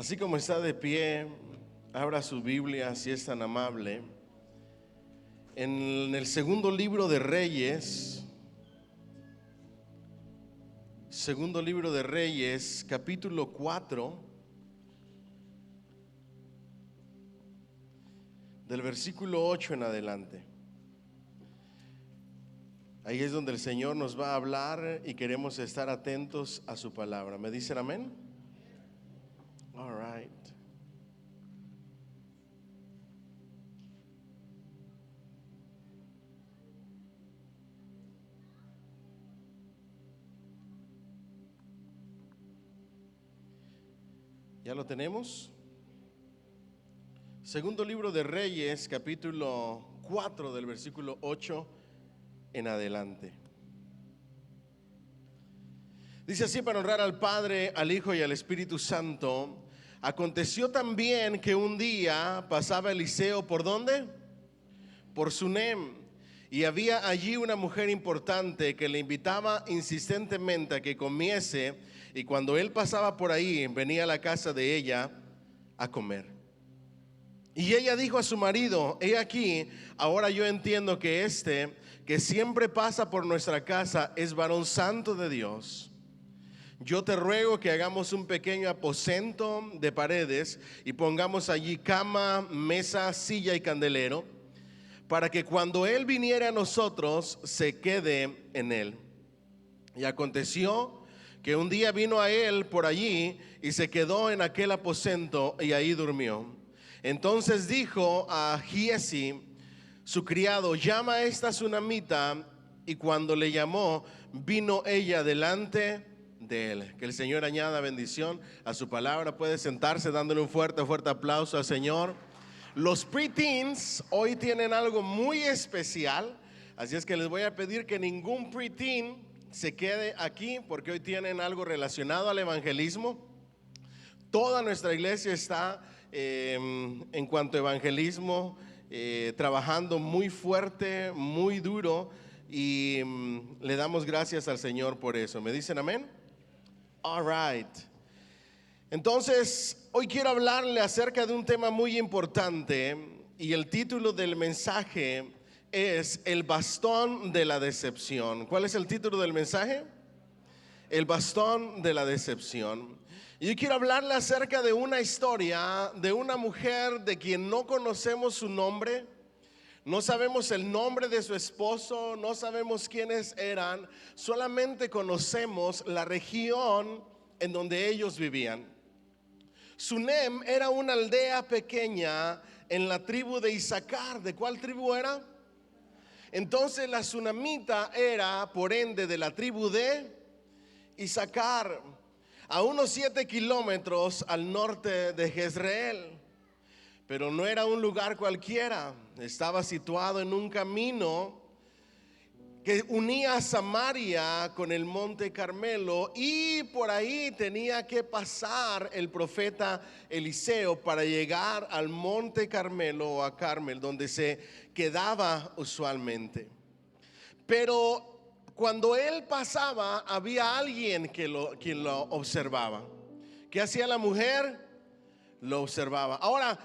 Así como está de pie, abra su Biblia si es tan amable. En el segundo libro de Reyes, capítulo 4, del versículo 8 en adelante. Ahí es donde el Señor nos va a hablar y queremos estar atentos a su palabra. ¿Me dicen amén? All right. ¿Ya lo tenemos? Segundo libro de Reyes, capítulo 4, del versículo 8 en adelante. Dice así: para honrar al Padre, al Hijo y al Espíritu Santo. Aconteció también que un día pasaba Eliseo, ¿por dónde? Por Sunem. Y había allí una mujer importante que le invitaba insistentemente a que comiese, y cuando él pasaba por ahí, venía a la casa de ella a comer. Y ella dijo a su marido: he aquí, ahora yo entiendo que que siempre pasa por nuestra casa es varón santo de Dios. Yo te ruego que hagamos un pequeño aposento de paredes y pongamos allí cama, mesa, silla y candelero, para que cuando él viniera a nosotros se quede en él. Y aconteció que un día vino a él por allí y se quedó en aquel aposento y ahí durmió. Entonces dijo a Giesi, su criado: llama a esta sunamita. Y cuando le llamó, vino ella delante de él. Que el Señor añada bendición a su palabra. Puede sentarse dándole un fuerte aplauso al Señor. Los preteens hoy tienen algo muy especial, así es que les voy a pedir que ningún preteen se quede aquí, porque hoy tienen algo relacionado al evangelismo. Toda nuestra iglesia está en cuanto a evangelismo trabajando muy fuerte, muy duro, y le damos gracias al Señor por eso. ¿Me dicen amén? All right. Entonces, hoy quiero hablarle acerca de un tema muy importante, y el título del mensaje es El bastón de la decepción. ¿Cuál es el título del mensaje? El bastón de la decepción. Y yo quiero hablarle acerca de una historia de una mujer de quien no conocemos su nombre. No sabemos el nombre de su esposo, no sabemos quiénes eran, solamente conocemos la región en donde ellos vivían. Sunem era una aldea pequeña en la tribu de Isaacar. ¿De cuál tribu era? Entonces la sunamita era, por ende, de la tribu de Isaacar, a unos 7 kilómetros al norte de Jezreel. Pero no era un lugar cualquiera, estaba situado en un camino que unía a Samaria con el monte Carmelo, y por ahí tenía que pasar el profeta Eliseo para llegar al monte Carmelo o a Carmel, donde se quedaba usualmente. Pero cuando él pasaba, había alguien quien lo observaba. ¿Qué hacía la mujer? Lo observaba. Ahora,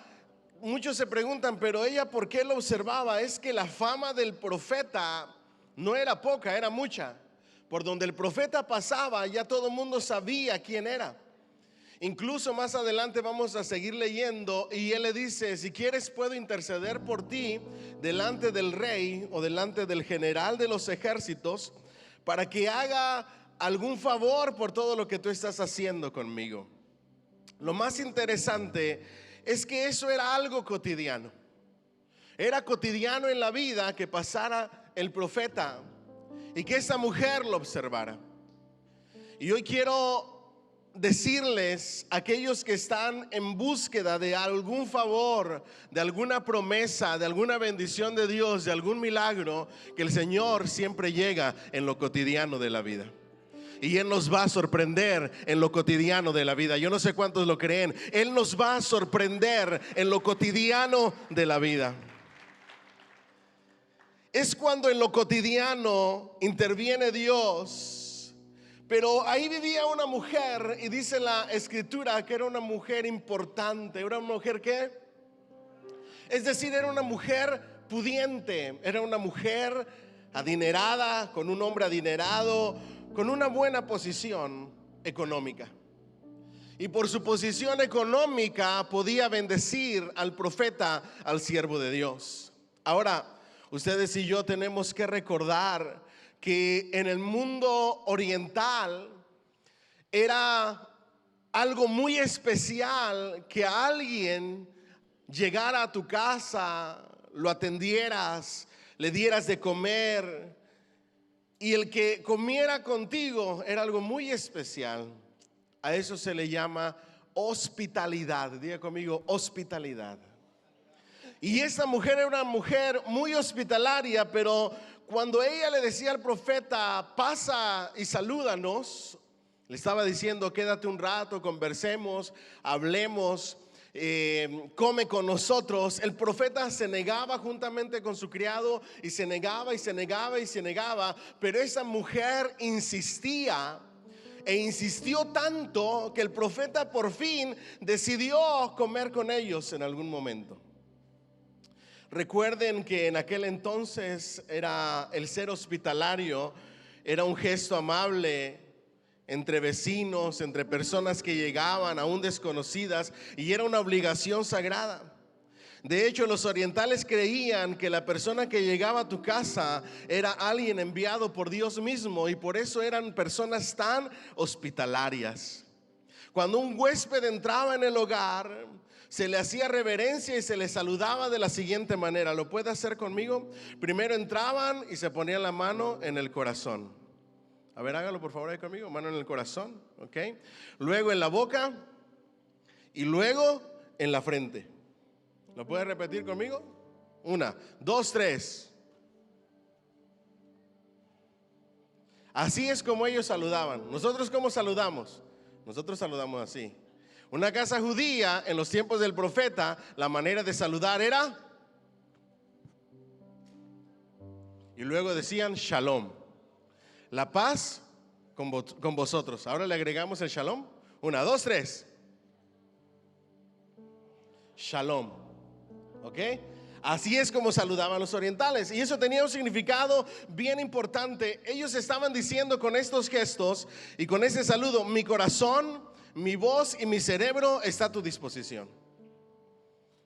muchos se preguntan, pero ella, ¿por qué lo observaba? Es que la fama del profeta no era poca, era mucha. Por donde el profeta pasaba, ya todo el mundo sabía quién era. Incluso más adelante vamos a seguir leyendo, y él le dice: si quieres puedo interceder por ti delante del rey o delante del general de los ejércitos, para que haga algún favor por todo lo que tú estás haciendo conmigo. Lo más interesante es que eso era algo cotidiano. Era cotidiano en la vida que pasara el profeta y que esa mujer lo observara. Y hoy quiero decirles, aquellos que están en búsqueda de algún favor, de alguna promesa, de alguna bendición de Dios, de algún milagro, que el Señor siempre llega en lo cotidiano de la vida. Y Él nos va a sorprender en lo cotidiano de la vida. Yo no sé cuántos lo creen. Él nos va a sorprender en lo cotidiano de la vida. Es cuando en lo cotidiano interviene Dios Pero ahí vivía una mujer y dice la escritura que era una mujer importante. ¿Era una mujer qué? Es decir, era una mujer pudiente, era una mujer adinerada, con un hombre adinerado, con una buena posición económica. Y por su posición económica podía bendecir al profeta, al siervo de Dios. Ahora, ustedes y yo tenemos que recordar que en el mundo oriental era algo muy especial que alguien llegara a tu casa, lo atendieras, le dieras de comer, y el que comiera contigo era algo muy especial. A eso se le llama hospitalidad. Diga conmigo, hospitalidad. Y esta mujer era una mujer muy hospitalaria, pero cuando ella le decía al profeta, pasa y salúdanos, le estaba diciendo, quédate un rato, conversemos, hablemos, come con nosotros. El profeta se negaba juntamente con su criado, y se negaba y se negaba y se negaba, pero esa mujer insistía. E insistió tanto que el profeta por fin decidió comer con ellos en algún momento. Recuerden que en aquel entonces era el ser hospitalario, era un gesto amable entre vecinos, entre personas que llegaban aún desconocidas, y era una obligación sagrada. De hecho, los orientales creían que la persona que llegaba a tu casa era alguien enviado por Dios mismo, y por eso eran personas tan hospitalarias. Cuando un huésped entraba en el hogar, se le hacía reverencia y se le saludaba de la siguiente manera. ¿Lo puede hacer conmigo? Primero entraban y se ponían la mano en el corazón. A ver, hágalo por favor ahí conmigo. Mano en el corazón, ¿ok? Luego en la boca y luego en la frente. ¿Lo puede repetir conmigo? 1, 2, 3. Así es como ellos saludaban. ¿Nosotros cómo saludamos? Nosotros saludamos así. Una casa judía en los tiempos del profeta, la manera de saludar era, y luego decían shalom, la paz con vosotros. Ahora le agregamos el shalom. 1, 2, 3. Shalom. ¿Ok? Así es como saludaban los orientales, y eso tenía un significado bien importante. Ellos estaban diciendo con estos gestos y con ese saludo: mi corazón, mi voz y mi cerebro está a tu disposición.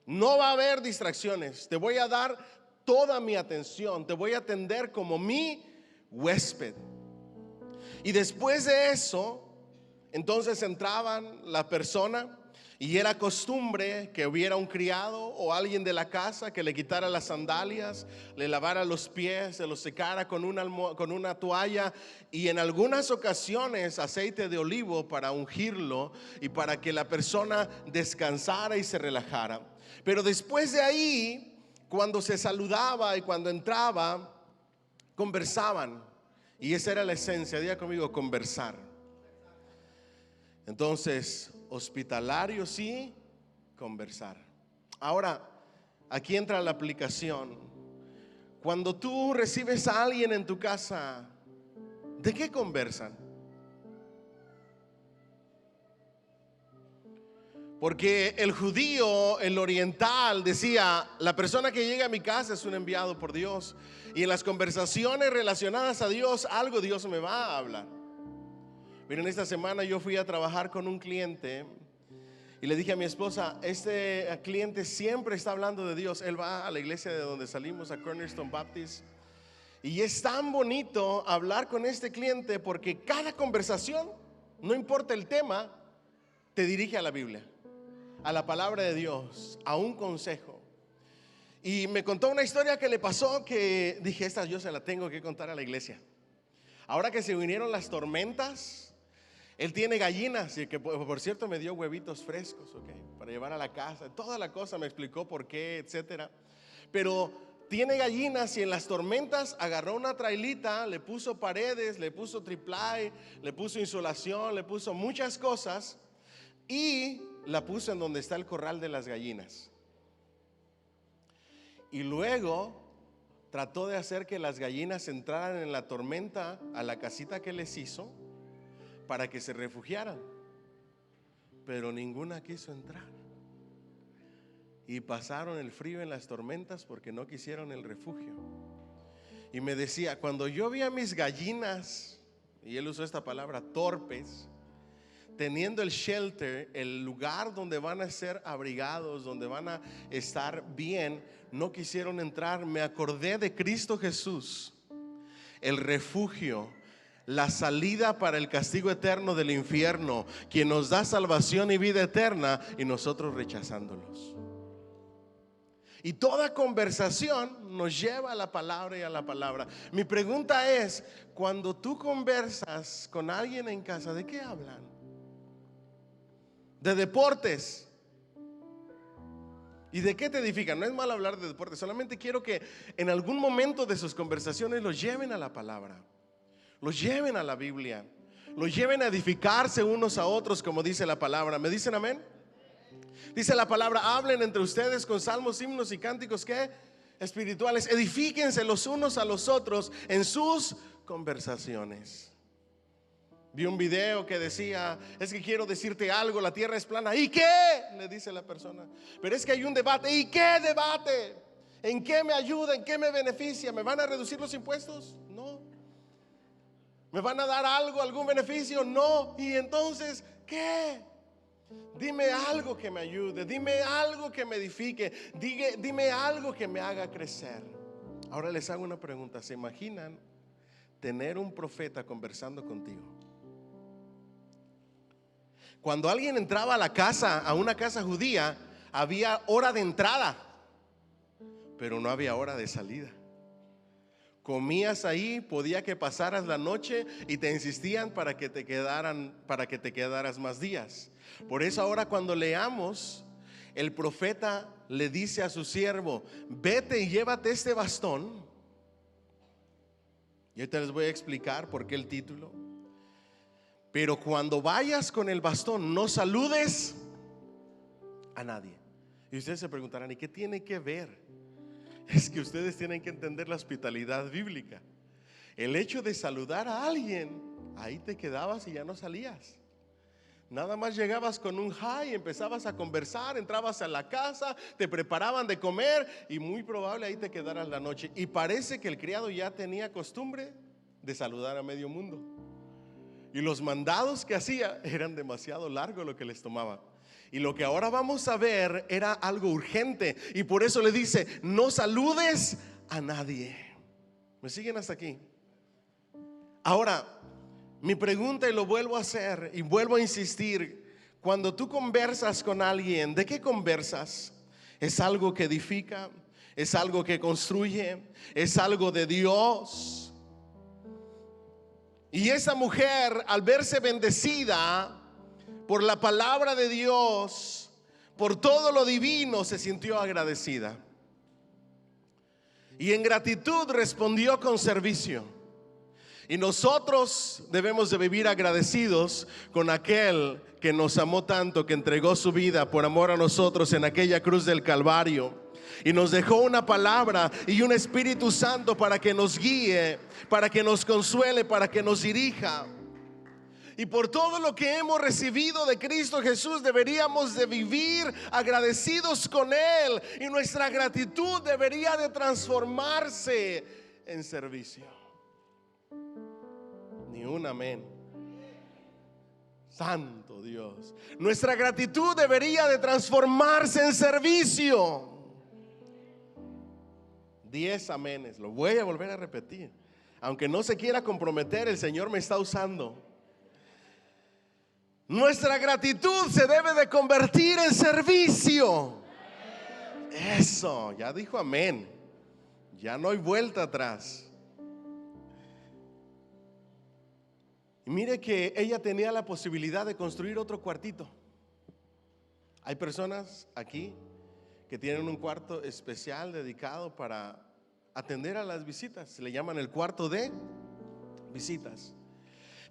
No va a haber distracciones. Te voy a dar toda mi atención. Te voy a atender como mi huésped. Y después de eso, entonces entraban la persona, y era costumbre que hubiera un criado o alguien de la casa que le quitara las sandalias, le lavara los pies, se los secara con una toalla, y en algunas ocasiones aceite de olivo para ungirlo y para que la persona descansara y se relajara. Pero después de ahí, cuando se saludaba y cuando entraba, conversaban. Y esa era la esencia. Diga conmigo, conversar. Entonces, hospitalario sí, conversar. Ahora, aquí entra la aplicación. Cuando tú recibes a alguien en tu casa, ¿de qué conversan? Porque el judío, el oriental, decía: la persona que llega a mi casa es un enviado por Dios, y en las conversaciones relacionadas a Dios, algo Dios me va a hablar. Miren, esta semana yo fui a trabajar con un cliente y le dije a mi esposa: este cliente siempre está hablando de Dios. Él va a la iglesia de donde salimos, a Cornerstone Baptist, y es tan bonito hablar con este cliente porque cada conversación, no importa el tema, te dirige a la Biblia, a la palabra de Dios, a un consejo. Y me contó una historia que le pasó, que dije: esta yo se la tengo que contar a la iglesia. Ahora que se vinieron las tormentas, él tiene gallinas, y que por cierto me dio huevitos frescos, para llevar a la casa, toda la cosa, me explicó por qué, etcétera. Pero tiene gallinas, y en las tormentas agarró una trailita, le puso paredes, le puso triplay, le puso insolación, le puso muchas cosas, y la puso en donde está el corral de las gallinas. Y luego trató de hacer que las gallinas entraran en la tormenta a la casita que les hizo, para que se refugiaran, pero ninguna quiso entrar. Y pasaron el frío en las tormentas porque no quisieron el refugio. Y me decía, cuando yo vi a mis gallinas, y él usó esta palabra, torpes, teniendo el shelter, el lugar donde van a ser abrigados, donde van a estar bien, no quisieron entrar. Me acordé de Cristo Jesús, el refugio, la salida para el castigo eterno del infierno, quien nos da salvación y vida eterna, y nosotros rechazándolos. Y toda conversación nos lleva a la palabra y a la palabra. Mi pregunta es, cuando tú conversas con alguien en casa, ¿de qué hablan? De deportes. ¿Y de qué te edifican? No es malo hablar de deportes, solamente quiero que en algún momento de sus conversaciones los lleven a la palabra, los lleven a la Biblia, los lleven a edificarse unos a otros, como dice la palabra. ¿Me dicen amén? Dice la palabra, hablen entre ustedes con salmos, himnos y cánticos ¿qué? Espirituales. Edifíquense los unos a los otros en sus conversaciones. Vi un video que decía, es que quiero decirte algo, la tierra es plana. ¿Y qué? Le dice la persona. Pero es que hay un debate. ¿Y qué debate? ¿En qué me ayuda? ¿En qué me beneficia? ¿Me van a reducir los impuestos? No. ¿Me van a dar algo, algún beneficio? No. ¿Y entonces qué? Dime algo que me ayude, dime algo que me edifique, dime algo que me haga crecer. Ahora les hago una pregunta. ¿Se imaginan tener un profeta conversando contigo? Cuando alguien entraba a la casa, a una casa judía, había hora de entrada, pero no había hora de salida. Comías ahí, podía que pasaras la noche y te insistían para que te quedaras más días. Por eso ahora cuando leamos, el profeta le dice a su siervo, vete y llévate este bastón. Y ahorita les voy a explicar por qué el título. Pero cuando vayas con el bastón, no saludes a nadie. Y ustedes se preguntarán, ¿y qué tiene que ver? Es que ustedes tienen que entender la hospitalidad bíblica. El hecho de saludar a alguien, ahí te quedabas y ya no salías. Nada más llegabas con un hi, empezabas a conversar, entrabas a la casa, te preparaban de comer y muy probable ahí te quedaras la noche. Y parece que el criado ya tenía costumbre de saludar a medio mundo. Y los mandados que hacía eran demasiado largos lo que les tomaba. Y lo que ahora vamos a ver era algo urgente. Y por eso le dice, no saludes a nadie. ¿Me siguen hasta aquí? Ahora, mi pregunta, y lo vuelvo a hacer y vuelvo a insistir, cuando tú conversas con alguien, ¿de qué conversas? ¿Es algo que edifica? ¿Es algo que construye? ¿Es algo de Dios? Y esa mujer, al verse bendecida por la palabra de Dios, por todo lo divino, se sintió agradecida. Y en gratitud respondió con servicio. Y nosotros debemos de vivir agradecidos con aquel que nos amó tanto, que entregó su vida por amor a nosotros en aquella cruz del Calvario. Y nos dejó una palabra y un Espíritu Santo para que nos guíe, para que nos consuele, para que nos dirija. Y por todo lo que hemos recibido de Cristo Jesús deberíamos de vivir agradecidos con Él. Y nuestra gratitud debería de transformarse en servicio. Ni un amén. Santo Dios. Nuestra gratitud debería de transformarse en servicio. 10 amenes. Lo voy a volver a repetir. Aunque no se quiera comprometer, el Señor me está usando. Nuestra gratitud se debe de convertir en servicio. Eso, ya dijo amén. Ya no hay vuelta atrás. Y mire que ella tenía la posibilidad de construir otro cuartito. Hay personas aquí que tienen un cuarto especial dedicado para atender a las visitas. Se le llaman el cuarto de visitas.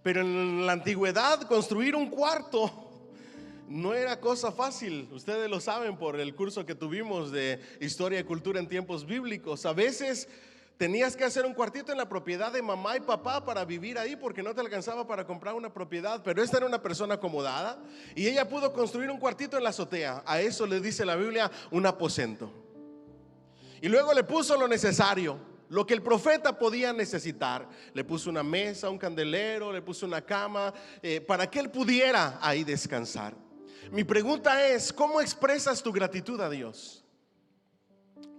Pero en la antigüedad construir un cuarto no era cosa fácil. Ustedes lo saben por el curso que tuvimos de historia y cultura en tiempos bíblicos. A veces Tenías que hacer un cuartito en la propiedad de mamá y papá para vivir ahí porque no te alcanzaba para comprar una propiedad. Pero esta era una persona acomodada y ella pudo construir un cuartito en la azotea. A eso le dice la Biblia un aposento. Y luego le puso lo necesario, lo que el profeta podía necesitar. Le puso una mesa, un candelero, le puso una cama, para que él pudiera ahí descansar. Mi pregunta es, ¿cómo expresas tu gratitud a Dios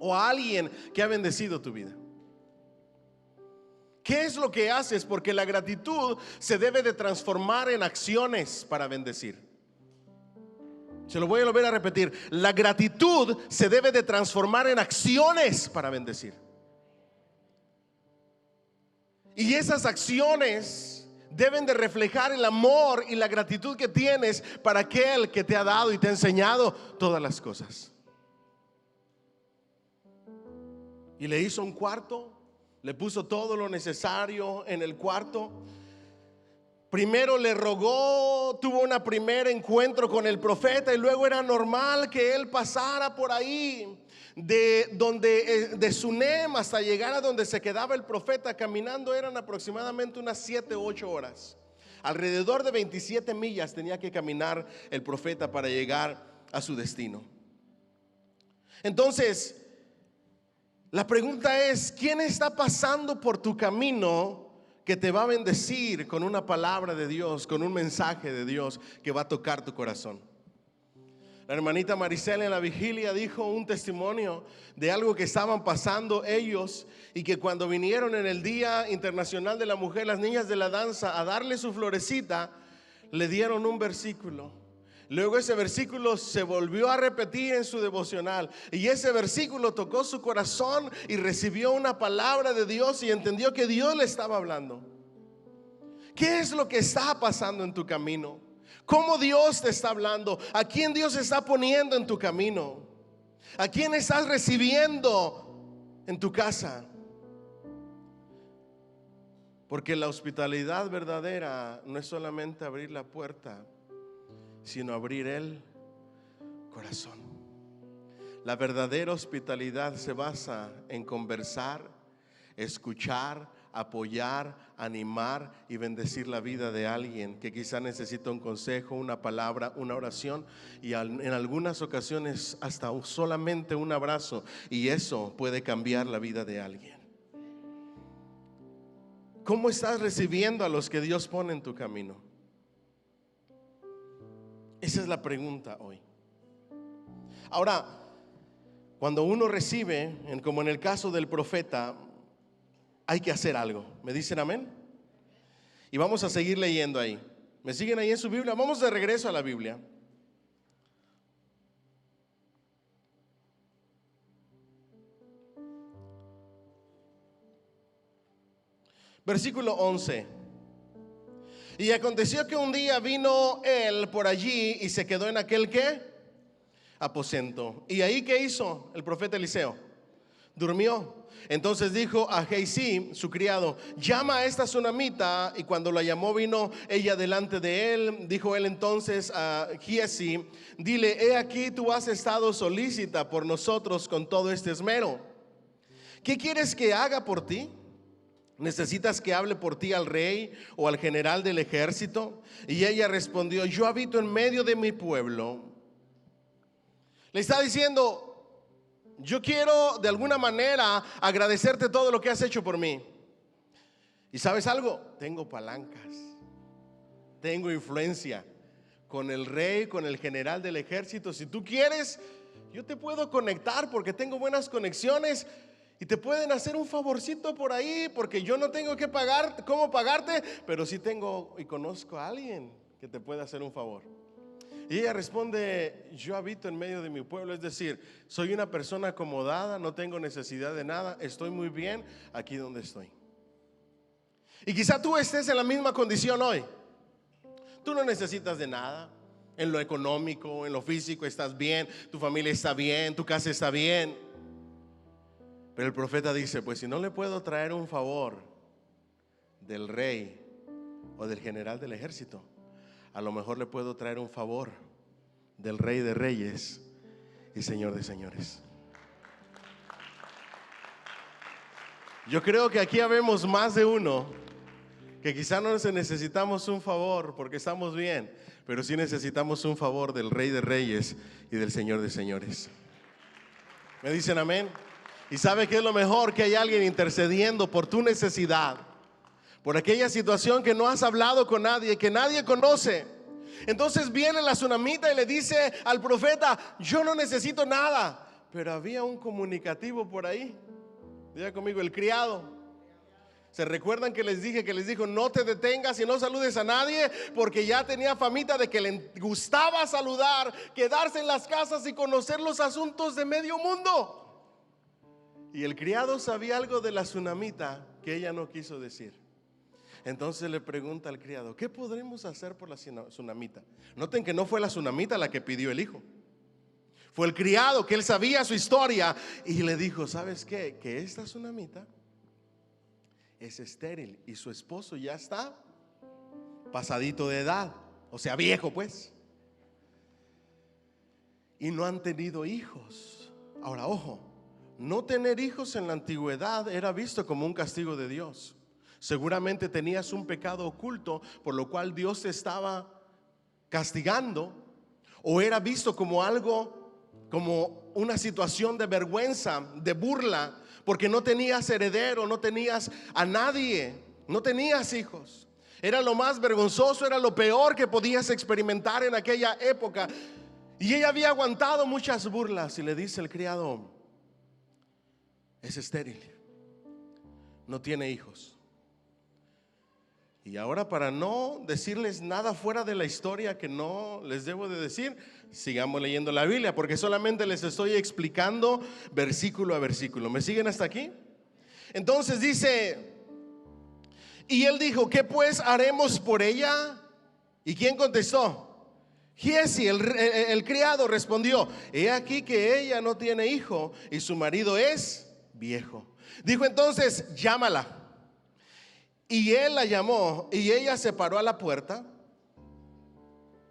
o a alguien que ha bendecido tu vida? ¿Qué es lo que haces? Porque la gratitud se debe de transformar en acciones para bendecir. Se lo voy a volver a repetir. La gratitud se debe de transformar en acciones para bendecir. Y esas acciones deben de reflejar el amor y la gratitud que tienes para aquel que te ha dado y te ha enseñado todas las cosas. Y le hizo un cuarto. Le puso todo lo necesario en el cuarto. Primero le rogó, tuvo un primer encuentro con el profeta y luego era normal que él pasara por ahí de Sunem hasta llegar a donde se quedaba el profeta. Caminando eran aproximadamente unas 7 u 8 horas. Alrededor de 27 millas tenía que caminar el profeta para llegar a su destino. Entonces, la pregunta es, ¿quién está pasando por tu camino que te va a bendecir con una palabra de Dios, con un mensaje de Dios que va a tocar tu corazón? La hermanita Maricela en la vigilia dijo un testimonio de algo que estaban pasando ellos, y que cuando vinieron en el Día Internacional de la Mujer, las niñas de la danza, a darle su florecita, le dieron un versículo. Luego ese versículo se volvió a repetir en su devocional, y ese versículo tocó su corazón y recibió una palabra de Dios y entendió que Dios le estaba hablando. ¿Qué es lo que está pasando en tu camino? ¿Cómo Dios te está hablando? ¿A quién Dios está poniendo en tu camino? ¿A quién estás recibiendo en tu casa? Porque la hospitalidad verdadera no es solamente abrir la puerta, sino abrir el corazón. La verdadera hospitalidad se basa en conversar, escuchar, apoyar, animar y bendecir la vida de alguien que quizá necesita un consejo, una palabra, una oración, y en algunas ocasiones hasta solamente un abrazo, y eso puede cambiar la vida de alguien. ¿Cómo estás recibiendo a los que Dios pone en tu camino? Esa es la pregunta hoy. Ahora, cuando uno recibe, como en el caso del profeta, hay que hacer algo. ¿Me dicen amén? Y vamos a seguir leyendo ahí. ¿Me siguen ahí en su Biblia? Vamos de regreso a la Biblia. Versículo 11. Y aconteció que un día vino él por allí y se quedó en aquel ¿qué? Aposento. ¿Y ahí qué hizo el profeta Eliseo? Durmió. Entonces dijo a Gehazi, su criado: llama a esta sunamita. Y cuando la llamó, vino ella delante de él. Dijo él entonces a Gehazi: dile, he aquí tú has estado solícita por nosotros con todo este esmero. ¿Qué quieres que haga por ti? ¿Necesitas que hable por ti al rey o al general del ejército? Y ella respondió: yo habito en medio de mi pueblo. Le está diciendo: yo quiero de alguna manera agradecerte todo lo que has hecho por mí. ¿Y sabes algo? Tengo palancas, tengo influencia con el rey, con el general del ejército. Si tú quieres, yo te puedo conectar porque tengo buenas conexiones y te pueden hacer un favorcito por ahí, porque yo no tengo que pagar, cómo pagarte, pero sí tengo y conozco a alguien que te puede hacer un favor. Y ella responde: yo habito en medio de mi pueblo, es decir, soy una persona acomodada, no tengo necesidad de nada, estoy muy bien aquí donde estoy. Y quizá tú estés en la misma condición hoy. Tú no necesitas de nada. En lo económico, en lo físico estás bien, tu familia está bien, tu casa está bien. Pero el profeta dice: pues si no le puedo traer un favor del rey o del general del ejército, a lo mejor le puedo traer un favor del Rey de Reyes y Señor de Señores. Yo creo que aquí habemos más de uno que quizá no necesitamos un favor porque estamos bien, pero sí necesitamos un favor del Rey de Reyes y del Señor de Señores. ¿Me dicen amén? ¿Y sabe qué es lo mejor? Que hay alguien intercediendo por tu necesidad, por aquella situación que no has hablado con nadie, que nadie conoce. Entonces viene la tsunamita y le dice al profeta: yo no necesito nada. Pero había un comunicativo por ahí. Diga conmigo, el criado. ¿Se recuerdan que les dije, que les dijo: no te detengas y no saludes a nadie? Porque ya tenía famita de que le gustaba saludar, quedarse en las casas y conocer los asuntos de medio mundo. Y el criado sabía algo de la tsunamita que ella no quiso decir. Entonces le pregunta al criado: ¿qué podremos hacer por la tsunamita? Noten que no fue la tsunamita la que pidió el hijo. Fue el criado, que él sabía su historia, y le dijo: ¿sabes qué? Que esta tsunamita es estéril y su esposo ya está pasadito de edad, o sea, viejo pues, y no han tenido hijos. Ahora, ojo, no tener hijos en la antigüedad era visto como un castigo de Dios. Seguramente tenías un pecado oculto por lo cual Dios te estaba castigando, o era visto como algo, como una situación de vergüenza, de burla, porque no tenías heredero, no tenías a nadie, no tenías hijos. Era lo más vergonzoso, era lo peor que podías experimentar en aquella época. Y ella había aguantado muchas burlas, y le dice el criado: es estéril, no tiene hijos. Y ahora, para no decirles nada fuera de la historia que no les debo de decir, sigamos leyendo la Biblia, porque solamente les estoy explicando versículo a versículo. ¿Me siguen hasta aquí? Entonces dice: y él dijo: ¿qué pues haremos por ella? ¿Y quién contestó? Giezi, el criado, respondió: he aquí que ella no tiene hijo y su marido es viejo. Dijo entonces: llámala. Y él la llamó, y ella se paró a la puerta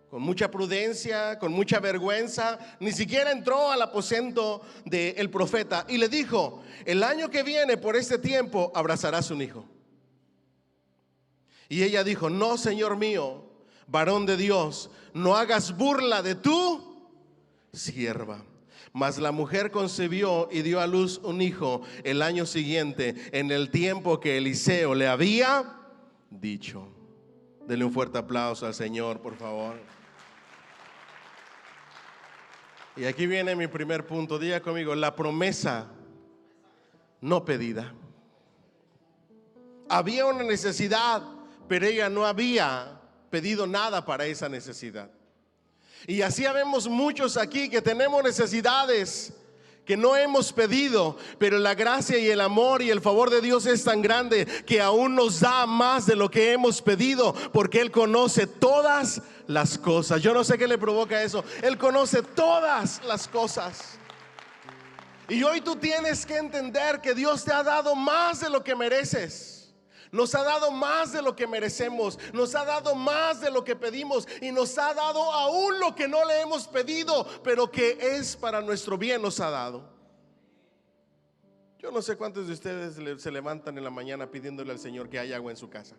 con mucha prudencia, con mucha vergüenza. Ni siquiera entró al aposento del profeta, y le dijo: el año que viene por este tiempo abrazarás un hijo. Y ella dijo: no, Señor mío, varón de Dios, no hagas burla de tu sierva. Mas la mujer concibió y dio a luz un hijo el año siguiente, en el tiempo que Eliseo le había dicho. Denle un fuerte aplauso al Señor, por favor. Y aquí viene mi primer punto. Diga conmigo: la promesa no pedida. Había una necesidad, pero ella no había pedido nada para esa necesidad. Y así habemos muchos aquí que tenemos necesidades que no hemos pedido, pero la gracia y el amor y el favor de Dios es tan grande que aún nos da más de lo que hemos pedido, porque Él conoce todas las cosas. Yo no sé qué le provoca eso. Él conoce todas las cosas. Y hoy tú tienes que entender que Dios te ha dado más de lo que mereces. Nos ha dado más de lo que merecemos, nos ha dado más de lo que pedimos, y nos ha dado aún lo que no le hemos pedido, pero que es para nuestro bien, nos ha dado. Yo no sé cuántos de ustedes se levantan en la mañana pidiéndole al Señor que haya agua en su casa.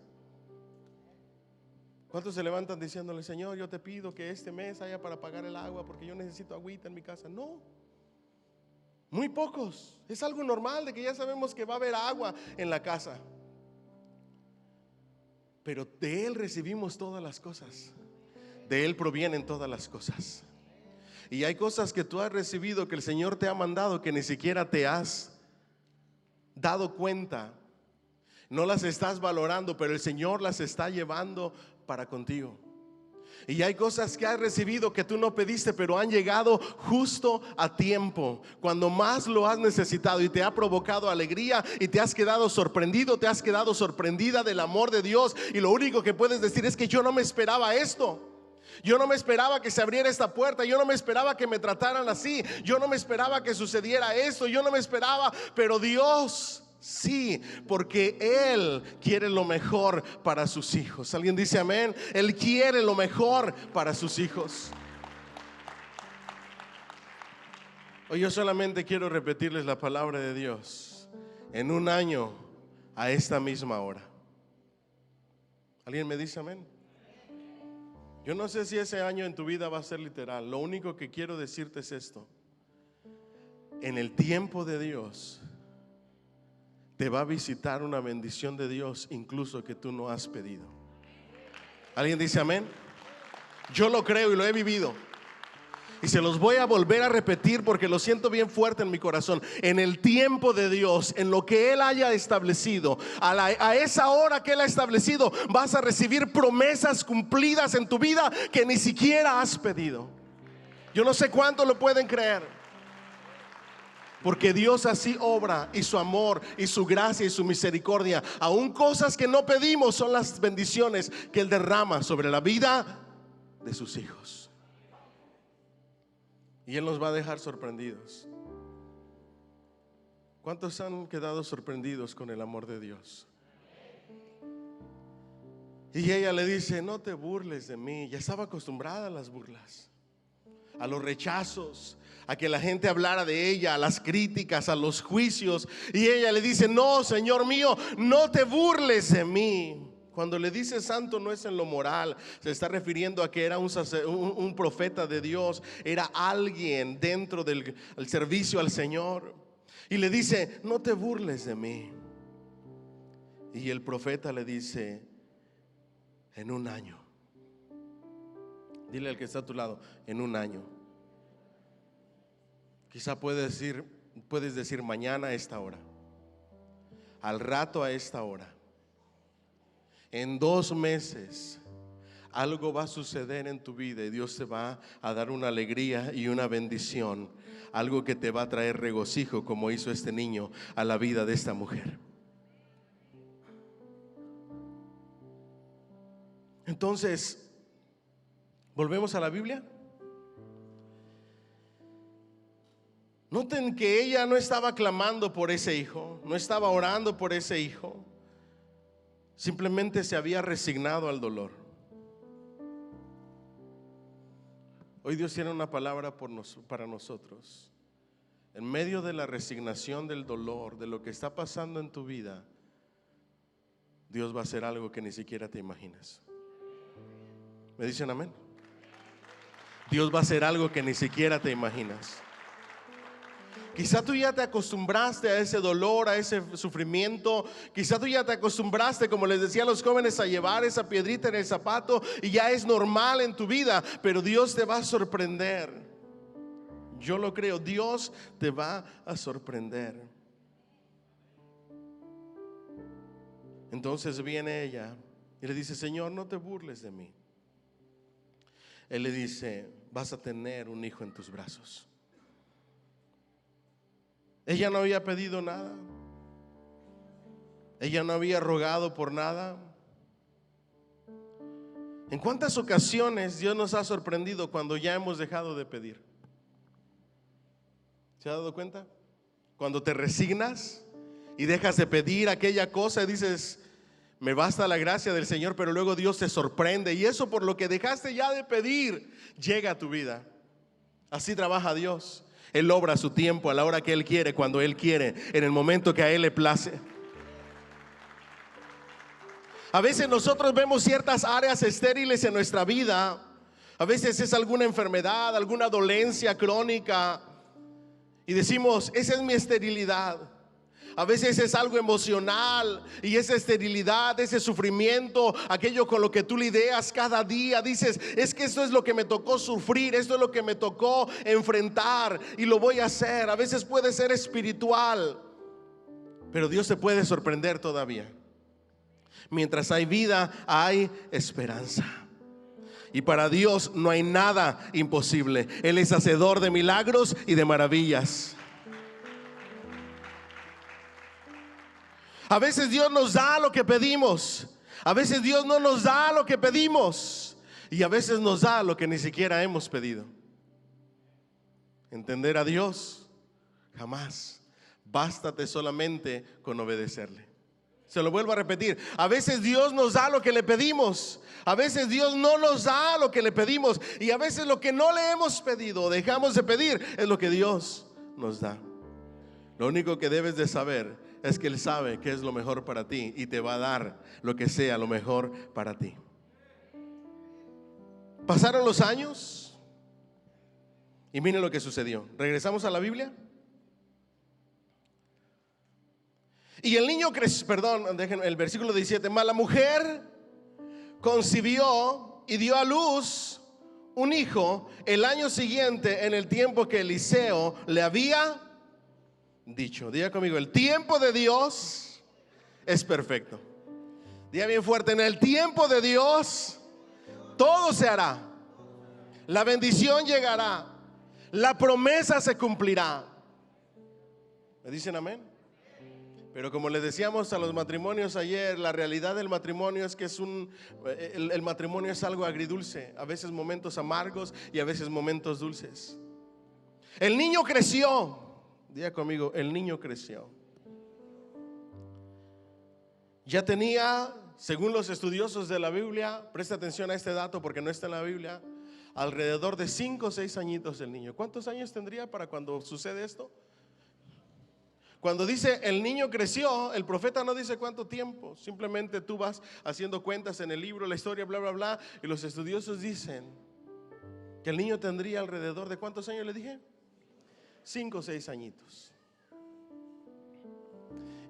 ¿Cuántos se levantan diciéndole: Señor, yo te pido que este mes haya para pagar el agua porque yo necesito agüita en mi casa? No, muy pocos. Es algo normal de que ya sabemos que va a haber agua en la casa. Pero de Él recibimos todas las cosas, de Él provienen todas las cosas. Y hay cosas que tú has recibido, que el Señor te ha mandado, que ni siquiera te has dado cuenta, no las estás valorando, pero el Señor las está llevando para contigo. Y hay cosas que has recibido que tú no pediste, pero han llegado justo a tiempo, cuando más lo has necesitado, y te ha provocado alegría, y te has quedado sorprendido, te has quedado sorprendida del amor de Dios. Y lo único que puedes decir es que yo no me esperaba esto. Yo no me esperaba que se abriera esta puerta. Yo no me esperaba que me trataran así. Yo no me esperaba que sucediera esto. Yo no me esperaba, pero Dios sí, porque Él quiere lo mejor para sus hijos. ¿Alguien dice amén? Él quiere lo mejor para sus hijos. Hoy yo solamente quiero repetirles la palabra de Dios. En un año a esta misma hora. ¿Alguien me dice amén? Yo no sé si ese año en tu vida va a ser literal. Lo único que quiero decirte es esto: en el tiempo de Dios te va a visitar una bendición de Dios, incluso que tú no has pedido. ¿Alguien dice amén? Yo lo creo y lo he vivido. Y se los voy a volver a repetir porque lo siento bien fuerte en mi corazón. En el tiempo de Dios, en lo que Él haya establecido, a esa hora que Él ha establecido, vas a recibir promesas cumplidas en tu vida que ni siquiera has pedido. Yo no sé cuánto lo pueden creer, porque Dios así obra, y su amor y su gracia y su misericordia, aún cosas que no pedimos, son las bendiciones que Él derrama sobre la vida de sus hijos. Y Él nos va a dejar sorprendidos. ¿Cuántos han quedado sorprendidos con el amor de Dios? Y ella le dice: no te burles de mí. Ya estaba acostumbrada a las burlas, a los rechazos, a que la gente hablara de ella, a las críticas, a los juicios. Y ella le dice: no, Señor mío, no te burles de mí. Cuando le dice santo, no es en lo moral, se está refiriendo a que era un profeta de Dios, era alguien dentro del servicio al Señor. Y le dice: no te burles de mí. Y el profeta le dice: en un año. Dile al que está a tu lado: en un año. Quizá puedes decir mañana a esta hora, al rato a esta hora, en 2 meses. Algo va a suceder en tu vida y Dios te va a dar una alegría y una bendición, algo que te va a traer regocijo, como hizo este niño a la vida de esta mujer. Entonces, volvemos a la Biblia. Noten que ella no estaba clamando por ese hijo, no estaba orando por ese hijo, simplemente se había resignado al dolor. Hoy Dios tiene una palabra para nosotros. En medio de la resignación, del dolor, de lo que está pasando en tu vida, Dios va a hacer algo que ni siquiera te imaginas. ¿Me dicen amén? Dios va a hacer algo que ni siquiera te imaginas. Quizá tú ya te acostumbraste a ese dolor, a ese sufrimiento. Quizá tú ya te acostumbraste, como les decía a los jóvenes, a llevar esa piedrita en el zapato, y ya es normal en tu vida. Pero Dios te va a sorprender. Yo lo creo, Dios te va a sorprender. Entonces viene ella y le dice: Señor, no te burles de mí. Él le dice: vas a tener un hijo en tus brazos. Ella no había pedido nada. Ella no había rogado por nada. ¿En cuántas ocasiones Dios nos ha sorprendido cuando ya hemos dejado de pedir? ¿Se ha dado cuenta? Cuando te resignas y dejas de pedir aquella cosa y dices: me basta la gracia del Señor, pero luego Dios te sorprende, y eso por lo que dejaste ya de pedir llega a tu vida. Así trabaja Dios. Él obra a su tiempo, a la hora que Él quiere, cuando Él quiere, en el momento que a Él le place. A veces nosotros vemos ciertas áreas estériles en nuestra vida. A veces es alguna enfermedad, alguna dolencia crónica, y decimos: esa es mi esterilidad. A veces es algo emocional, y esa esterilidad, ese sufrimiento, aquello con lo que tú lidias cada día, dices: es que esto es lo que me tocó sufrir, esto es lo que me tocó enfrentar, y lo voy a hacer. A veces puede ser espiritual, pero Dios te puede sorprender todavía. Mientras hay vida, hay esperanza. Y para Dios no hay nada imposible. Él es hacedor de milagros y de maravillas. A veces Dios nos da lo que pedimos. A veces Dios no nos da lo que pedimos. Y a veces nos da lo que ni siquiera hemos pedido. Entender a Dios, jamás. Bástate solamente con obedecerle. Se lo vuelvo a repetir: a veces Dios nos da lo que le pedimos. A veces Dios no nos da lo que le pedimos. Y a veces lo que no le hemos pedido, dejamos de pedir, es lo que Dios nos da. Lo único que debes de saber es que Él sabe qué es lo mejor para ti y te va a dar lo que sea lo mejor para ti. Pasaron los años y miren lo que sucedió. Regresamos a la Biblia. Y el niño creció, perdón, dejen el versículo 17. Mas la mujer concibió y dio a luz un hijo el año siguiente, en el tiempo que Eliseo le había dicho. Diga conmigo, el tiempo de Dios es perfecto. Diga bien fuerte, en el tiempo de Dios todo se hará. La bendición llegará. La promesa se cumplirá. ¿Me dicen amén? Pero como les decíamos a los matrimonios ayer, la realidad del matrimonio es que el matrimonio es algo agridulce. A veces momentos amargos y a veces momentos dulces. El niño creció. Diga conmigo, el niño creció. Ya tenía, según los estudiosos de la Biblia, presta atención a este dato porque no está en la Biblia, alrededor de 5 o 6 añitos el niño. ¿Cuántos años tendría para cuando sucede esto? Cuando dice el niño creció, el profeta no dice cuánto tiempo. Simplemente tú vas haciendo cuentas en el libro, la historia, bla, bla, bla. Y los estudiosos dicen que el niño tendría alrededor de ¿cuántos años le dije? 5 o 6 añitos.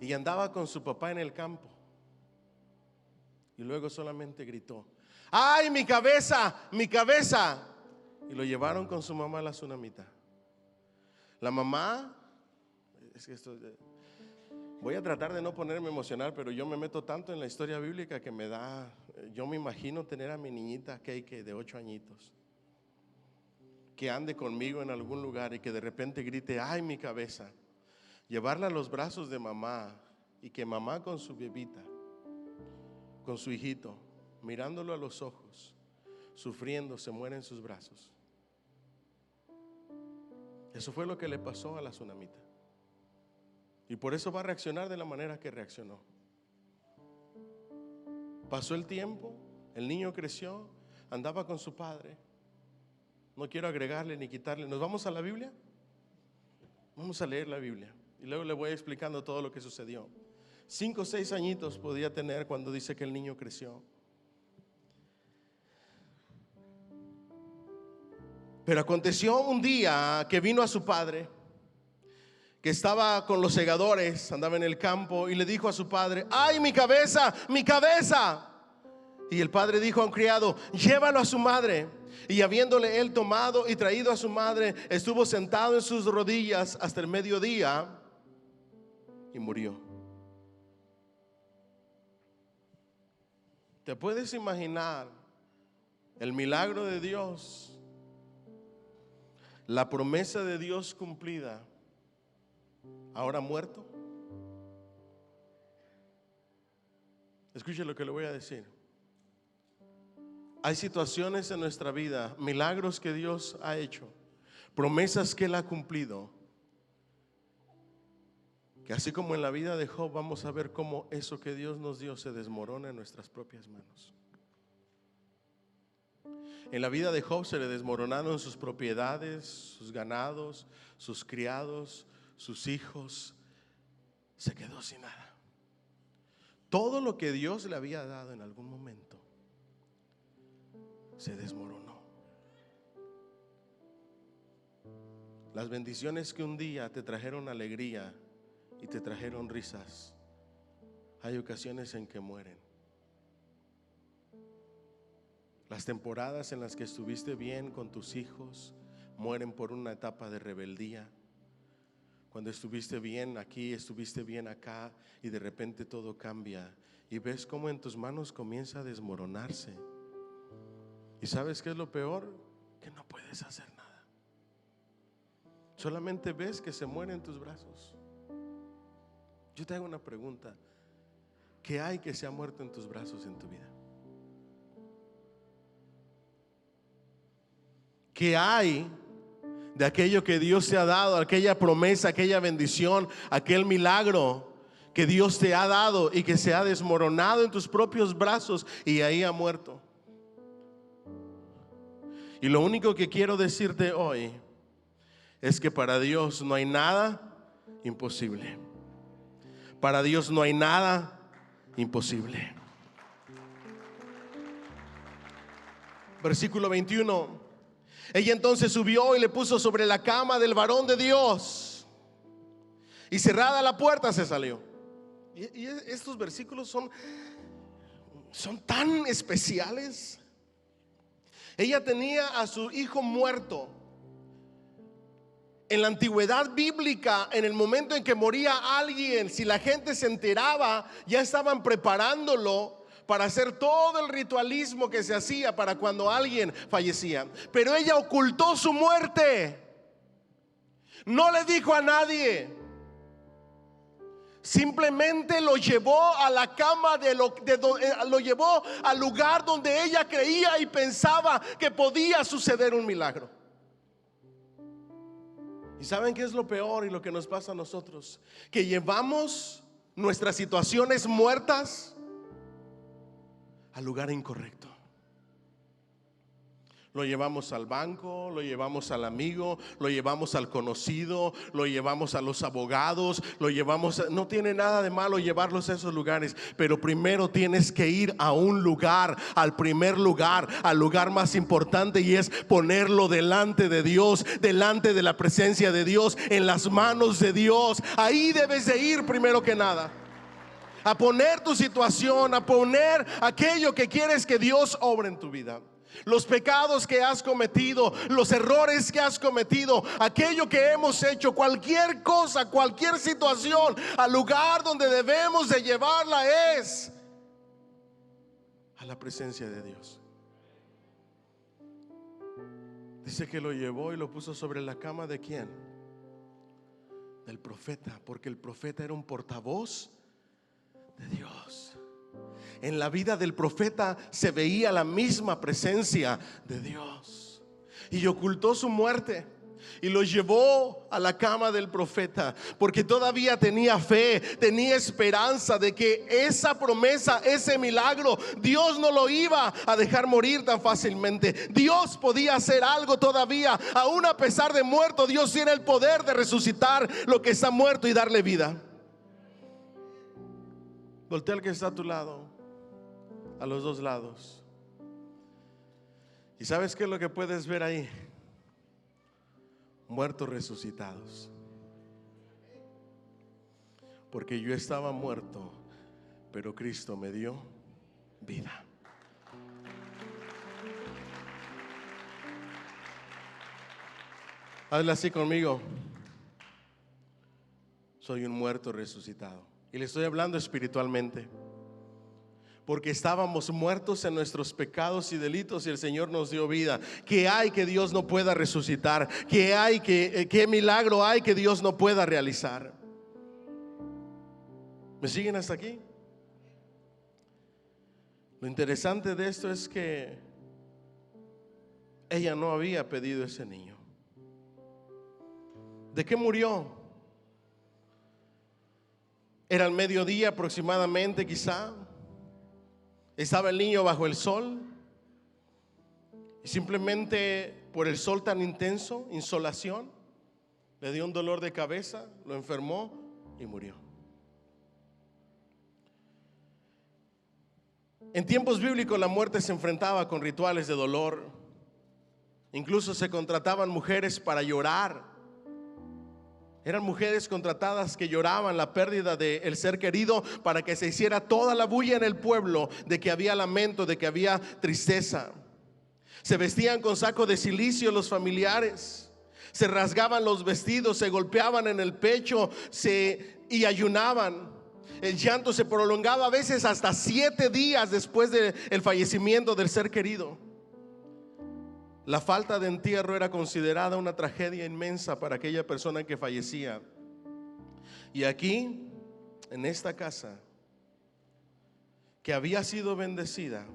Y andaba con su papá en el campo. Y luego solamente gritó: ¡ay, mi cabeza, mi cabeza! Y lo llevaron con su mamá a la tsunamita. La mamá, es que voy a tratar de no ponerme emocional, pero yo me meto tanto en la historia bíblica que me da, yo me imagino tener a mi niñita Keike de 8 añitos, que ande conmigo en algún lugar y que de repente grite: ¡ay, mi cabeza! Llevarla a los brazos de mamá y que mamá con su bebita, con su hijito, mirándolo a los ojos, sufriendo, se muere en sus brazos. Eso fue lo que le pasó a la tsunamita. Y por eso va a reaccionar de la manera que reaccionó. Pasó el tiempo, el niño creció, andaba con su padre. No quiero agregarle ni quitarle. ¿Nos vamos a la Biblia? Vamos a leer la Biblia y luego le voy explicando todo lo que sucedió. 5 o 6 añitos podía tener cuando dice que el niño creció. Pero aconteció un día que vino a su padre, que estaba con los segadores, andaba en el campo, y le dijo a su padre: ¡ay, mi cabeza, mi cabeza! Y el padre dijo a un criado: llévalo a su madre. Y habiéndole él tomado y traído a su madre, estuvo sentado en sus rodillas hasta el mediodía y murió. ¿Te puedes imaginar el milagro de Dios? La promesa de Dios cumplida, ahora muerto. Escuche lo que le voy a decir. Hay situaciones en nuestra vida, milagros que Dios ha hecho, promesas que Él ha cumplido, que así como en la vida de Job, vamos a ver cómo eso que Dios nos dio se desmorona en nuestras propias manos. En la vida de Job se le desmoronaron sus propiedades, sus ganados, sus criados, sus hijos. Se quedó sin nada. Todo lo que Dios le había dado en algún momento se desmoronó. Las bendiciones que un día te trajeron alegría y te trajeron risas, hay ocasiones en que mueren. Las temporadas en las que estuviste bien con tus hijos mueren por una etapa de rebeldía. Cuando estuviste bien aquí, estuviste bien acá, y de repente todo cambia y ves cómo en tus manos comienza a desmoronarse. ¿Y sabes qué es lo peor? Que no puedes hacer nada. Solamente ves que se muere en tus brazos. Yo te hago una pregunta: ¿qué hay que se ha muerto en tus brazos en tu vida? ¿Qué hay de aquello que Dios te ha dado, aquella promesa, aquella bendición, aquel milagro que Dios te ha dado y que se ha desmoronado en tus propios brazos y ahí ha muerto? Y lo único que quiero decirte hoy es que para Dios no hay nada imposible. Para Dios no hay nada imposible. Versículo 21. Ella entonces subió y le puso sobre la cama del varón de Dios, y cerrada la puerta se salió. Y estos versículos son tan especiales. Ella tenía a su hijo muerto. En la antigüedad bíblica, en el momento en que moría alguien, si la gente se enteraba, ya estaban preparándolo para hacer todo el ritualismo que se hacía para cuando alguien fallecía. Pero ella ocultó su muerte. No le dijo a nadie. Simplemente lo llevó a la cama lo llevó al lugar donde ella creía y pensaba que podía suceder un milagro. ¿Y saben qué es lo peor y lo que nos pasa a nosotros? Que llevamos nuestras situaciones muertas al lugar incorrecto. Lo llevamos al banco, lo llevamos al amigo, lo llevamos al conocido, lo llevamos a los abogados, no tiene nada de malo llevarlos a esos lugares, pero primero tienes que ir a un lugar, al primer lugar, al lugar más importante, y es ponerlo delante de Dios, delante de la presencia de Dios, en las manos de Dios. Ahí debes de ir primero que nada, a poner tu situación, a poner aquello que quieres que Dios obre en tu vida. Los pecados que has cometido, los errores que has cometido, aquello que hemos hecho, cualquier cosa, cualquier situación, al lugar donde debemos de llevarla es a la presencia de Dios. Dice que lo llevó y lo puso sobre la cama ¿de quién? Del profeta, porque el profeta era un portavoz de Dios. En la vida del profeta se veía la misma presencia de Dios. Y ocultó su muerte y lo llevó a la cama del profeta, porque todavía tenía fe, tenía esperanza de que esa promesa, ese milagro, Dios no lo iba a dejar morir tan fácilmente. Dios podía hacer algo todavía. Aún a pesar de muerto, Dios tiene el poder de resucitar lo que está muerto y darle vida. Voltea al que está a tu lado, a los dos lados, y ¿sabes qué es lo que puedes ver ahí? Muertos resucitados. Porque yo estaba muerto, pero Cristo me dio vida. Hazle así conmigo: soy un muerto resucitado. Y le estoy hablando espiritualmente, porque estábamos muertos en nuestros pecados y delitos y el Señor nos dio vida. ¿Qué hay que Dios no pueda resucitar? ¿Qué milagro hay que Dios no pueda realizar? ¿Me siguen hasta aquí? Lo interesante de esto es que ella no había pedido ese niño. ¿De qué murió? Era el mediodía aproximadamente, quizá. Estaba el niño bajo el sol, y simplemente por el sol tan intenso, insolación, le dio un dolor de cabeza, lo enfermó y murió. En tiempos bíblicos la muerte se enfrentaba con rituales de dolor. Incluso se contrataban mujeres para llorar. Eran mujeres contratadas que lloraban la pérdida del ser querido, para que se hiciera toda la bulla en el pueblo de que había lamento, de que había tristeza. Se vestían con saco de silicio los familiares, se rasgaban los vestidos, se golpeaban en el pecho y ayunaban. El llanto se prolongaba a veces hasta 7 días después del fallecimiento del ser querido. La falta de entierro era considerada una tragedia inmensa para aquella persona que fallecía. Y aquí, en esta casa, que había sido bendecida,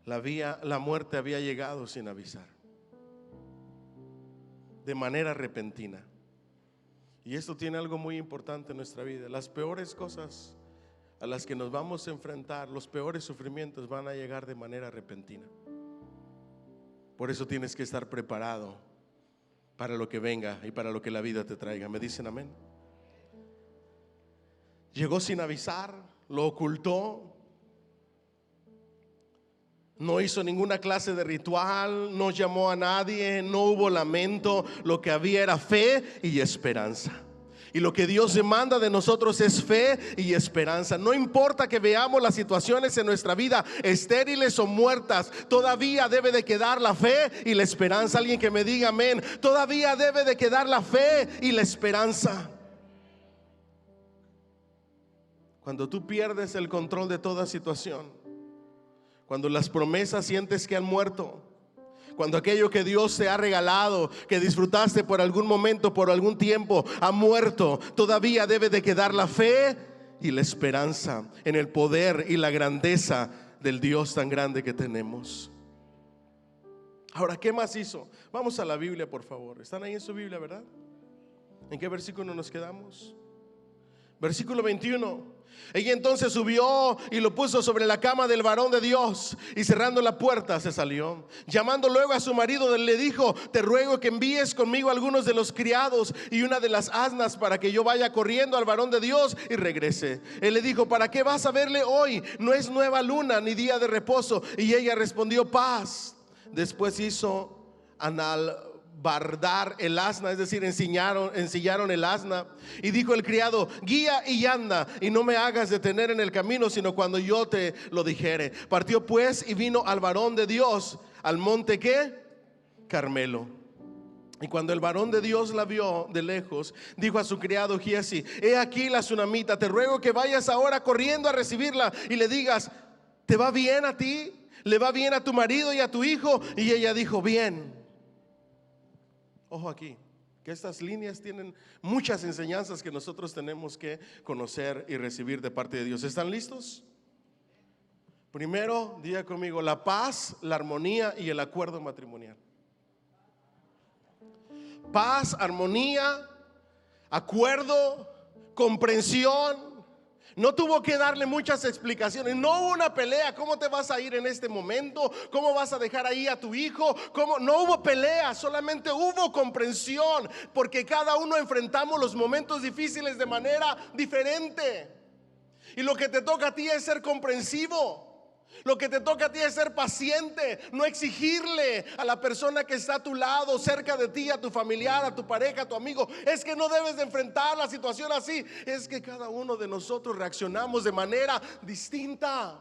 la muerte había llegado sin avisar, de manera repentina. Y esto tiene algo muy importante en nuestra vida. Las peores cosas a las que nos vamos a enfrentar, los peores sufrimientos, van a llegar de manera repentina. Por eso tienes que estar preparado para lo que venga y para lo que la vida te traiga. ¿Me dicen amén? Llegó sin avisar, lo ocultó. No hizo ninguna clase de ritual, no llamó a nadie, no hubo lamento. Lo que había era fe y esperanza. Y lo que Dios demanda de nosotros es fe y esperanza. No importa que veamos las situaciones en nuestra vida estériles o muertas, todavía debe de quedar la fe y la esperanza. Alguien que me diga amén. Todavía debe de quedar la fe y la esperanza. Cuando tú pierdes el control de toda situación, cuando las promesas sientes que han muerto, cuando aquello que Dios te ha regalado, que disfrutaste por algún momento, por algún tiempo, ha muerto, todavía debe de quedar la fe y la esperanza en el poder y la grandeza del Dios tan grande que tenemos. Ahora, ¿qué más hizo? Vamos a la Biblia, por favor. ¿Están ahí en su Biblia, verdad? ¿En qué versículo nos quedamos? Versículo 21. Ella entonces subió y lo puso sobre la cama del varón de Dios, y cerrando la puerta se salió. Llamando luego a su marido, le dijo: te ruego que envíes conmigo algunos de los criados y una de las asnas, para que yo vaya corriendo al varón de Dios y regrese. Él le dijo: ¿para qué vas a verle hoy? No es nueva luna ni día de reposo. Y ella respondió: paz. Después hizo bardar el asna, es decir, ensillaron el asna. Y dijo el criado: guía y anda, y no me hagas detener en el camino, sino cuando yo te lo dijere. Partió pues y vino al varón de Dios al monte, ¿qué? Carmelo. Y cuando el varón de Dios la vio de lejos, dijo a su criado Giezi: he aquí la sunamita, te ruego que vayas ahora corriendo a recibirla y le digas: ¿te va bien a ti? ¿Le va bien a tu marido y a tu hijo? Y ella dijo: bien. Ojo aquí, que estas líneas tienen muchas enseñanzas que nosotros tenemos que conocer y recibir de parte de Dios. ¿Están listos? Primero, diga conmigo: la paz, la armonía y el acuerdo matrimonial. Paz, armonía, acuerdo, comprensión. No tuvo que darle muchas explicaciones. No hubo una pelea: ¿cómo te vas a ir en este momento? ¿Cómo vas a dejar ahí a tu hijo? ¿Cómo? No hubo pelea, solamente hubo comprensión, porque cada uno enfrentamos los momentos difíciles de manera diferente. Y lo que te toca a ti es ser comprensivo. Lo que te toca a ti es ser paciente, no exigirle a la persona que está a tu lado, cerca de ti, a tu familiar, a tu pareja, a tu amigo: es que no debes de enfrentar la situación así. Es que cada uno de nosotros reaccionamos de manera distinta.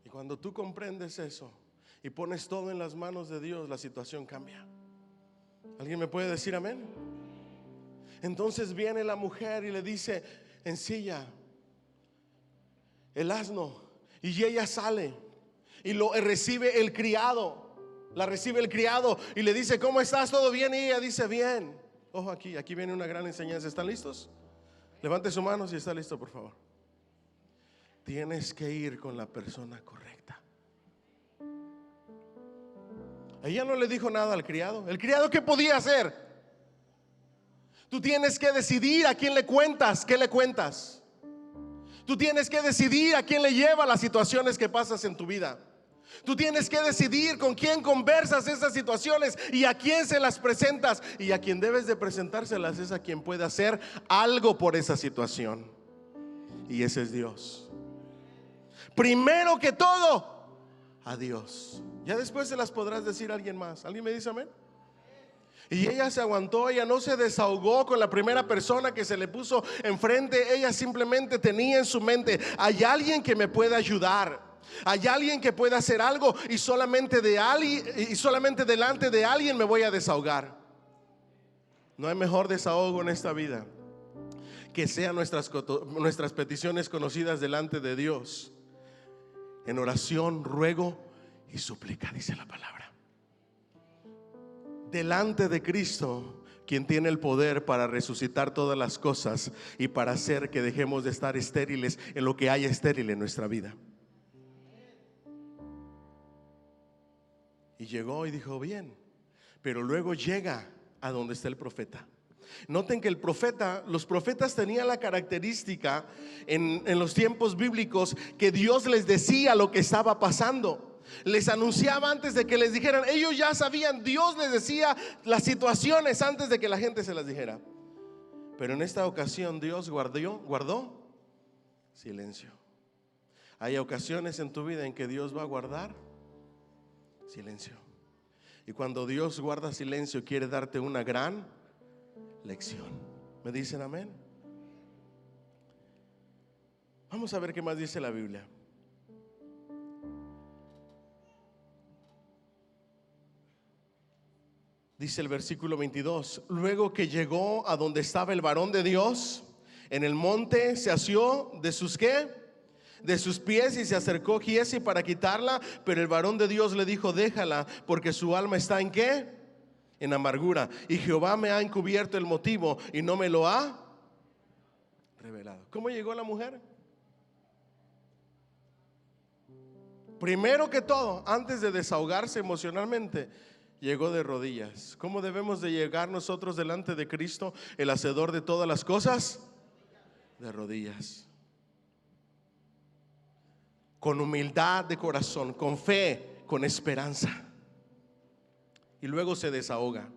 Y cuando tú comprendes eso y pones todo en las manos de Dios, la situación cambia. ¿Alguien me puede decir amén? Entonces viene la mujer y le dice: ensilla el asno. Y ella sale y lo recibe el criado. La recibe el criado y le dice: ¿cómo estás? ¿Todo bien? Y ella dice: bien. Ojo aquí, aquí viene una gran enseñanza. ¿Están listos? Levante su mano si está listo, por favor. Tienes que ir con la persona correcta. Ella no le dijo nada al criado. ¿El criado qué podía hacer? Tú tienes que decidir a quién le cuentas, qué le cuentas. Tú tienes que decidir a quién le lleva las situaciones que pasas en tu vida. Tú tienes que decidir con quién conversas esas situaciones y a quién se las presentas. Y a quien debes de presentárselas es a quien puede hacer algo por esa situación. Y ese es Dios. Primero que todo, a Dios. Ya después se las podrás decir a alguien más. ¿Alguien me dice amén? Y ella se aguantó, ella no se desahogó con la primera persona que se le puso enfrente. Ella simplemente tenía en su mente: hay alguien que me puede ayudar, hay alguien que puede hacer algo, y solamente delante de alguien me voy a desahogar. No hay mejor desahogo en esta vida que sean nuestras peticiones conocidas delante de Dios, en oración, ruego y súplica, dice la palabra. Delante de Cristo, quien tiene el poder para resucitar todas las cosas y para hacer que dejemos de estar estériles en lo que haya estéril en nuestra vida. Y llegó y dijo: bien. Pero luego llega a donde está el profeta. Noten que los profetas tenían la característica en los tiempos bíblicos que Dios les decía lo que estaba pasando. Les anunciaba antes de que les dijeran. Ellos ya sabían, Dios les decía las situaciones antes de que la gente se las dijera. Pero en esta ocasión Dios guardó silencio. Hay ocasiones en tu vida en que Dios va a guardar silencio. Y cuando Dios guarda silencio, quiere darte una gran lección. ¿Me dicen amén? Vamos a ver qué más dice la Biblia. Dice el versículo 22: luego que llegó a donde estaba el varón de Dios en el monte, se asió de sus ¿qué? De sus pies, y se acercó Giezi para quitarla, pero el varón de Dios le dijo: déjala, porque su alma está ¿en qué? En amargura, y Jehová me ha encubierto el motivo y no me lo ha revelado. ¿Cómo llegó la mujer? Primero que todo, antes de desahogarse emocionalmente, llegó de rodillas. ¿Cómo debemos de llegar nosotros delante de Cristo, el hacedor de todas las cosas? De rodillas, con humildad de corazón, con fe, con esperanza. Y luego se desahoga.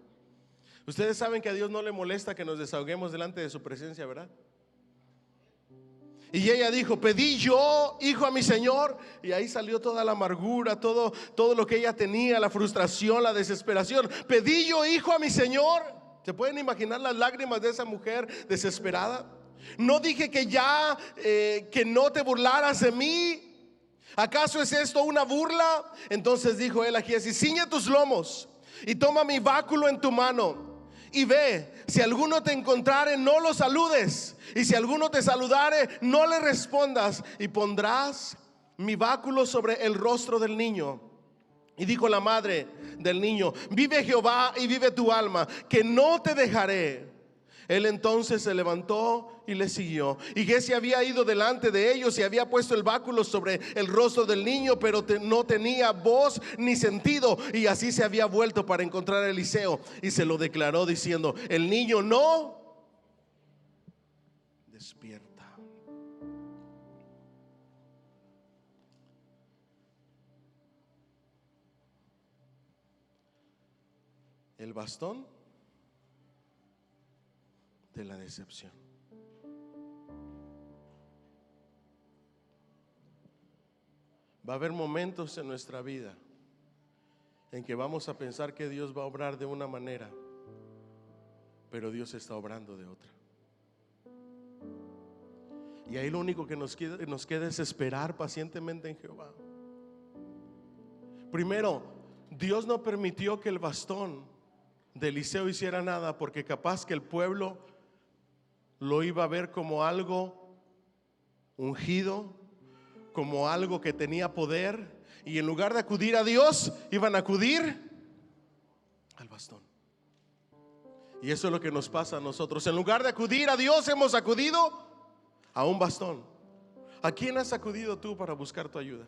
Ustedes saben que a Dios no le molesta que nos desahoguemos delante de su presencia, ¿verdad? Y ella dijo: pedí yo, hijo, a mi Señor. Y ahí salió toda la amargura, todo lo que ella tenía, la frustración, la desesperación. Pedí yo, hijo, a mi Señor. ¿Se pueden imaginar las lágrimas de esa mujer desesperada? No dije que ya, que no te burlaras de mí. ¿Acaso es esto una burla? Entonces dijo él a Giezi: ciñe tus lomos y toma mi báculo en tu mano y ve, si alguno te encontrare, no lo saludes, y si alguno te saludare, no le respondas, y pondrás mi báculo sobre el rostro del niño. Y dijo la madre del niño: vive Jehová y vive tu alma, que no te dejaré. Él entonces se levantó y le siguió. Y Giezi había ido delante de ellos y había puesto el báculo sobre el rostro del niño, pero no tenía voz ni sentido. Y así se había vuelto para encontrar a Eliseo y se lo declaró diciendo: el niño no despierta. El bastón de la decepción. Va a haber momentos en nuestra vida en que vamos a pensar que Dios va a obrar de una manera, pero Dios está obrando de otra. Y ahí lo único que nos queda es esperar pacientemente en Jehová. Primero, Dios no permitió que el bastón de Eliseo hiciera nada, porque capaz que el pueblo lo iba a ver como algo ungido, como algo que tenía poder, y en lugar de acudir a Dios, iban a acudir al bastón. Y eso es lo que nos pasa a nosotros. En lugar de acudir a Dios, hemos acudido a un bastón. ¿A quién has acudido tú para buscar tu ayuda?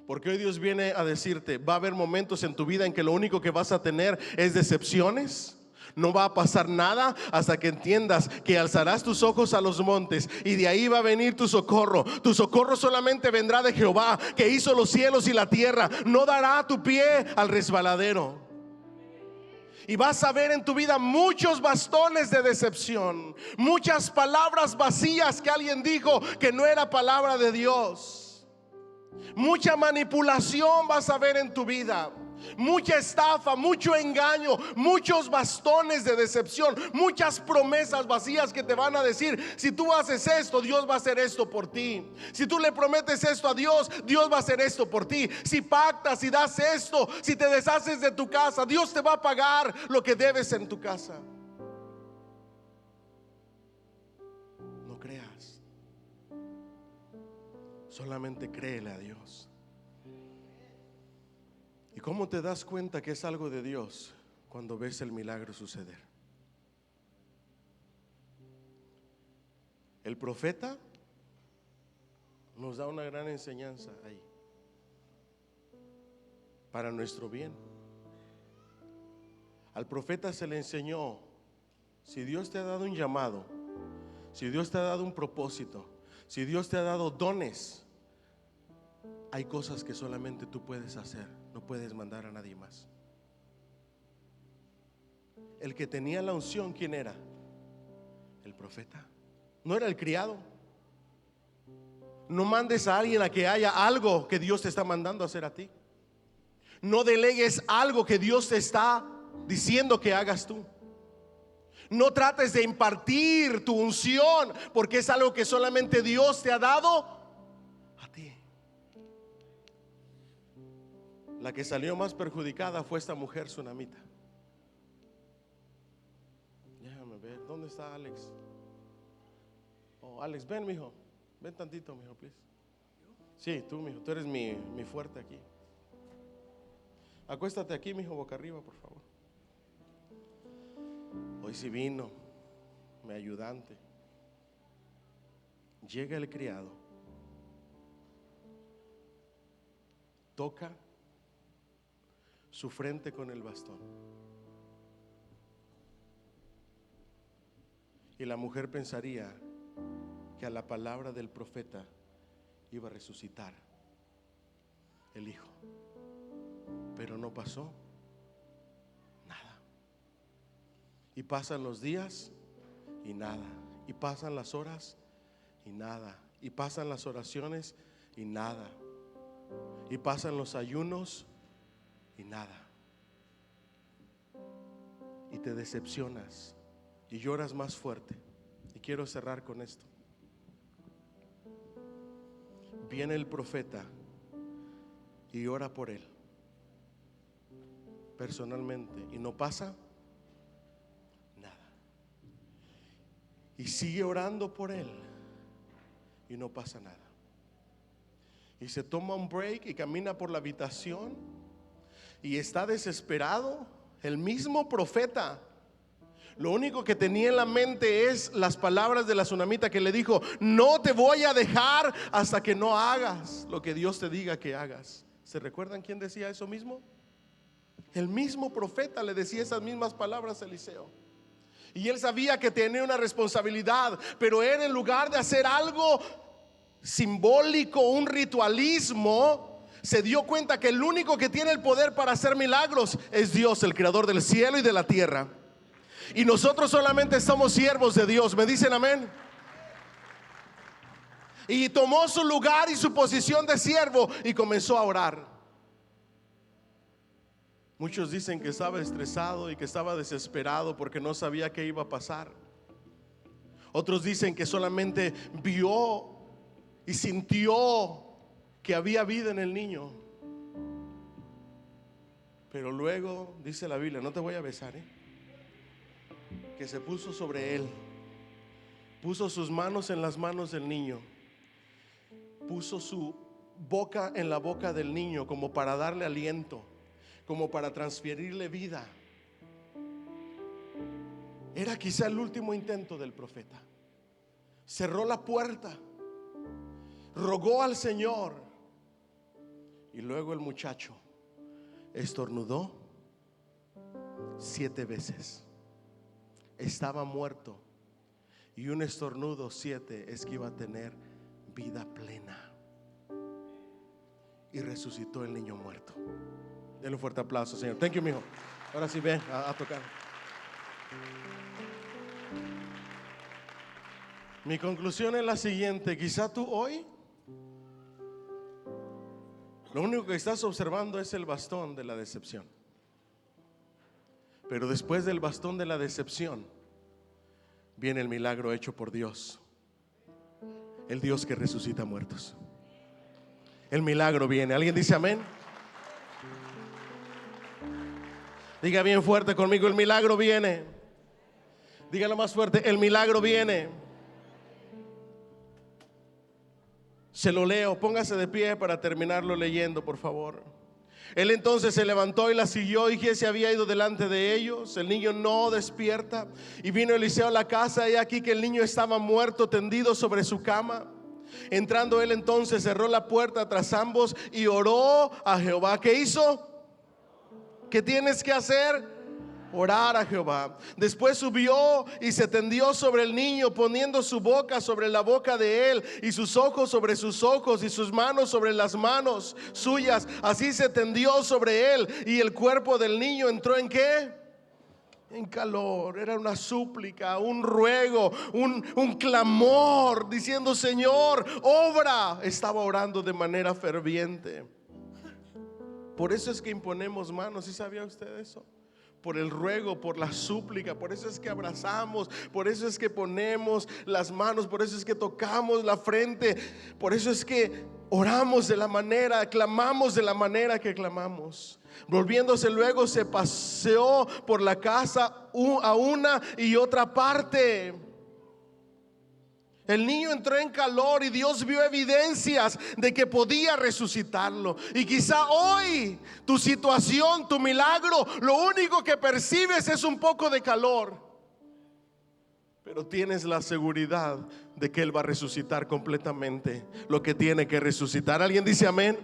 Porque hoy Dios viene a decirte: va a haber momentos en tu vida en que lo único que vas a tener es decepciones. No va a pasar nada hasta que entiendas que alzarás tus ojos a los montes y de ahí va a venir tu socorro. Tu socorro solamente vendrá de Jehová, que hizo los cielos y la tierra. No dará tu pie al resbaladero. Y vas a ver en tu vida muchos bastones de decepción, muchas palabras vacías que alguien dijo que no era palabra de Dios. Mucha manipulación vas a ver en tu vida, mucha estafa, mucho engaño, muchos bastones de decepción, muchas promesas vacías que te van a decir: si tú haces esto, Dios va a hacer esto por ti. Si tú le prometes esto a Dios, Dios va a hacer esto por ti. Si pactas, si das esto, si te deshaces de tu casa, Dios te va a pagar lo que debes en tu casa. No creas, solamente créele a Dios. ¿Y cómo te das cuenta que es algo de Dios? Cuando ves el milagro suceder. El profeta nos da una gran enseñanza ahí, para nuestro bien. Al profeta se le enseñó: si Dios te ha dado un llamado, si Dios te ha dado un propósito, si Dios te ha dado dones, hay cosas que solamente tú puedes hacer, no puedes mandar a nadie más. El que tenía la unción, ¿quién era? El profeta. No era el criado. No mandes a alguien a que haya algo que Dios te está mandando a hacer a ti. No delegues algo que Dios te está diciendo que hagas tú. No trates de impartir tu unción, porque es algo que solamente Dios te ha dado a ti. La que salió más perjudicada fue esta mujer sunamita. Déjame ver, ¿dónde está Alex? Oh, Alex, ven, mijo. Ven tantito, mijo, please. Sí, tú, mijo, tú eres mi fuerte aquí. Acuéstate aquí, mijo, boca arriba, por favor. Hoy sí vino mi ayudante. Llega el criado, toca su frente con el bastón, y la mujer pensaría que a la palabra del profeta iba a resucitar el hijo, pero no pasó nada. Y pasan los días y nada, y pasan las horas y nada, y pasan las oraciones y nada, y pasan los ayunos y nada. Y te decepcionas y lloras más fuerte. Y quiero cerrar con esto. Viene el profeta y ora por él personalmente, y no pasa nada. Y sigue orando por él y no pasa nada. Y se toma un break y camina por la habitación y está desesperado. El mismo profeta, lo único que tenía en la mente es las palabras de la sunamita que le dijo: no te voy a dejar hasta que no hagas lo que Dios te diga que hagas. ¿Se recuerdan quién decía eso mismo? El mismo profeta le decía esas mismas palabras a Eliseo. Y él sabía que tenía una responsabilidad, pero él, en lugar de hacer algo simbólico, un ritualismo, se dio cuenta que el único que tiene el poder para hacer milagros es Dios, el creador del cielo y de la tierra. Y nosotros solamente somos siervos de Dios. ¿Me dicen amén? Y tomó su lugar y su posición de siervo y comenzó a orar. Muchos dicen que estaba estresado y que estaba desesperado porque no sabía qué iba a pasar. Otros dicen que solamente vio y sintió que había vida en el niño. Pero luego dice la Biblia, no te voy a besar, que se puso sobre él, puso sus manos en las manos del niño, puso su boca en la boca del niño como para darle aliento, como para transferirle vida. Era quizá el último intento del profeta. Cerró la puerta, rogó al Señor, y luego el muchacho estornudó 7 veces. Estaba muerto, y un estornudo 7 es que iba a tener vida plena. Y resucitó el niño muerto. Denle un fuerte aplauso, Señor. Thank you, mijo. Ahora sí, ven a tocar. Mi conclusión es la siguiente: quizá tú hoy lo único que estás observando es el bastón de la decepción. Pero después del bastón de la decepción viene el milagro hecho por Dios, el Dios que resucita muertos. El milagro viene. ¿Alguien dice amén? Diga bien fuerte conmigo: el milagro viene. Dígalo más fuerte: el milagro viene. Se lo leo, póngase de pie para terminarlo leyendo, por favor. Él entonces se levantó y la siguió, y Giezi había ido delante de ellos. El niño no despierta. Y vino Eliseo a la casa, y aquí que el niño estaba muerto, tendido sobre su cama. Entrando él entonces, cerró la puerta tras ambos y oró a Jehová. ¿Qué hizo? ¿Qué tienes que hacer? Orar a Jehová. Después subió y se tendió sobre el niño, poniendo su boca sobre la boca de él, y sus ojos sobre sus ojos, y sus manos sobre las manos suyas. Así se tendió sobre él, y el cuerpo del niño entró ¿en qué? en calor. Era una súplica, un ruego, un clamor, diciendo: Señor, obra. Estaba orando de manera ferviente. Por eso es que imponemos manos. ¿Sí sabía usted eso? Por el ruego, por la súplica. Por eso es que abrazamos, por eso es que ponemos las manos, por eso es que tocamos la frente, por eso es que oramos de la manera, clamamos de la manera que clamamos. Volviéndose luego, se paseó por la casa a una y otra parte. El niño entró en calor y Dios vio evidencias de que podía resucitarlo. Y quizá hoy tu situación, tu milagro, lo único que percibes es un poco de calor, pero tienes la seguridad de que Él va a resucitar completamente lo que tiene que resucitar. ¿Alguien dice amén?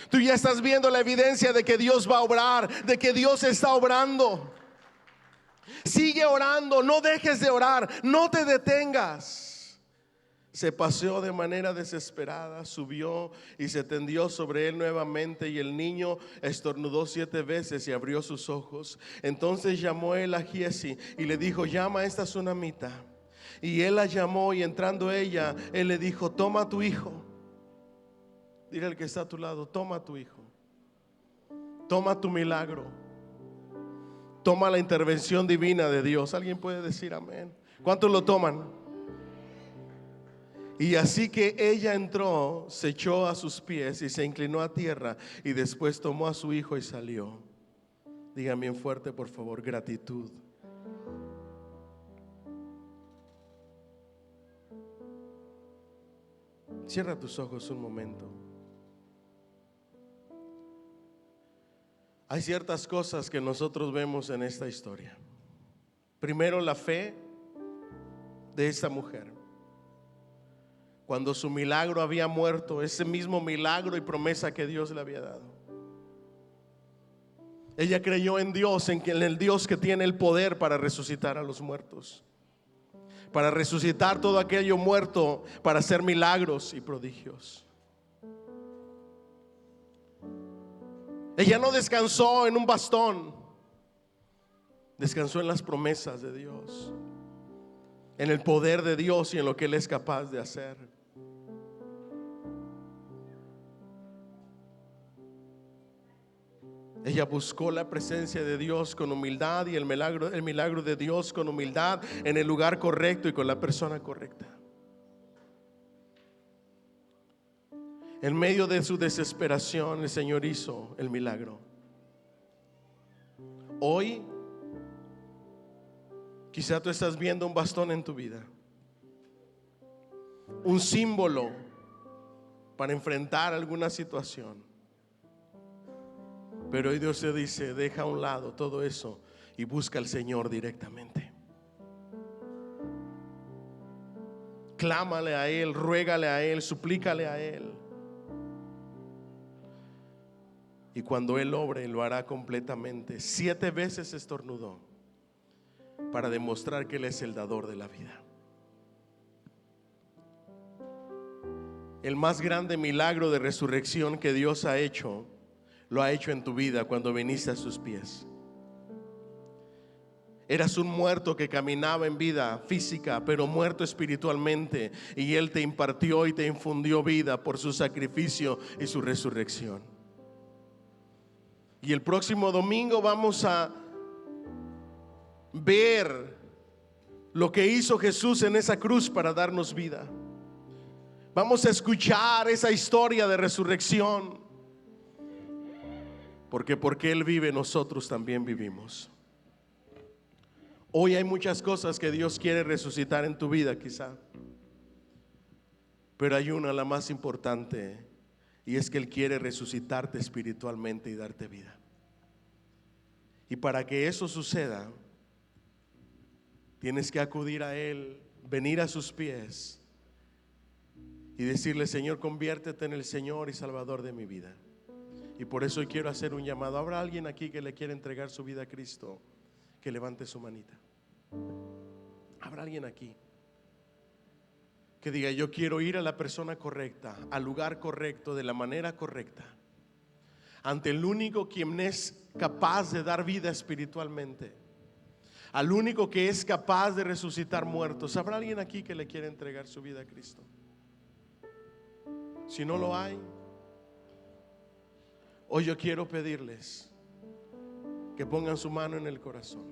Tú ya estás viendo la evidencia de que Dios va a obrar, de que Dios está obrando. Sigue orando, no dejes de orar, no te detengas. Se paseó de manera desesperada, subió y se tendió sobre él nuevamente, y el niño estornudó 7 veces y abrió sus ojos. Entonces llamó él a Giesi y le dijo: llama a esta tsunamita. Y él la llamó, y entrando ella, él le dijo: toma a tu hijo. Dile al que está a tu lado: toma a tu hijo. Toma tu milagro. Toma la intervención divina de Dios. ¿Alguien puede decir amén? ¿Cuántos lo toman? Y así que ella entró, se echó a sus pies y se inclinó a tierra, y después tomó a su hijo y salió. Digan bien fuerte, por favor: gratitud. Cierra tus ojos un momento. Hay ciertas cosas que nosotros vemos en esta historia. Primero, la fe de esta mujer. Cuando su milagro había muerto, ese mismo milagro y promesa que Dios le había dado, ella creyó en Dios, en el Dios que tiene el poder para resucitar a los muertos, para resucitar todo aquello muerto, para hacer milagros y prodigios. Ella no descansó en un bastón, descansó en las promesas de Dios, en el poder de Dios y en lo que Él es capaz de hacer. Ella buscó la presencia de Dios con humildad, y el milagro de Dios con humildad, en el lugar correcto y con la persona correcta. En medio de su desesperación, el Señor hizo el milagro. Hoy quizá tú estás viendo un bastón en tu vida, un símbolo para enfrentar alguna situación. Pero hoy Dios te dice: deja a un lado todo eso y busca al Señor directamente. Clámale a Él, ruégale a Él, suplícale a Él. Y cuando Él obre, lo hará completamente. 7 veces estornudó para demostrar que Él es el dador de la vida. El más grande milagro de resurrección que Dios ha hecho, lo ha hecho en tu vida cuando viniste a sus pies. Eras un muerto que caminaba en vida física, pero muerto espiritualmente, y Él te impartió y te infundió vida por su sacrificio y su resurrección. Y el próximo domingo vamos a ver lo que hizo Jesús en esa cruz para darnos vida. Vamos a escuchar esa historia de resurrección, porque Él vive, nosotros también vivimos. Hoy hay muchas cosas que Dios quiere resucitar en tu vida quizá, pero hay una, la más importante, y es que Él quiere resucitarte espiritualmente y darte vida. Y para que eso suceda, tienes que acudir a Él, venir a sus pies y decirle: Señor, conviértete en el Señor y Salvador de mi vida. Y por eso hoy quiero hacer un llamado. ¿Habrá alguien aquí que le quiere entregar su vida a Cristo? Que levante su manita. ¿Habrá alguien aquí que diga: yo quiero ir a la persona correcta, al lugar correcto, de la manera correcta, ante el único quien es capaz de dar vida espiritualmente? al único que es capaz de resucitar muertos. ¿Habrá alguien aquí que le quiera entregar su vida a Cristo? Si no lo hay, hoy yo quiero pedirles que pongan su mano en el corazón.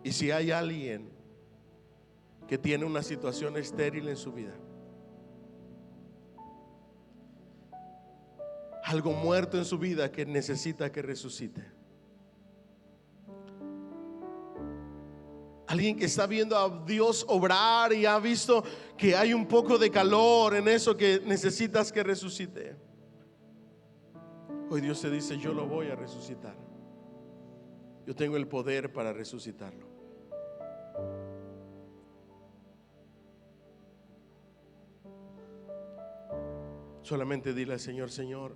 Y si hay alguien que tiene una situación estéril en su vida, algo muerto en su vida que necesita que resucite, alguien que está viendo a Dios obrar y ha visto que hay un poco de calor en eso que necesitas que resucite, hoy Dios te dice: yo lo voy a resucitar. Yo tengo el poder para resucitarlo. Solamente dile al Señor: Señor,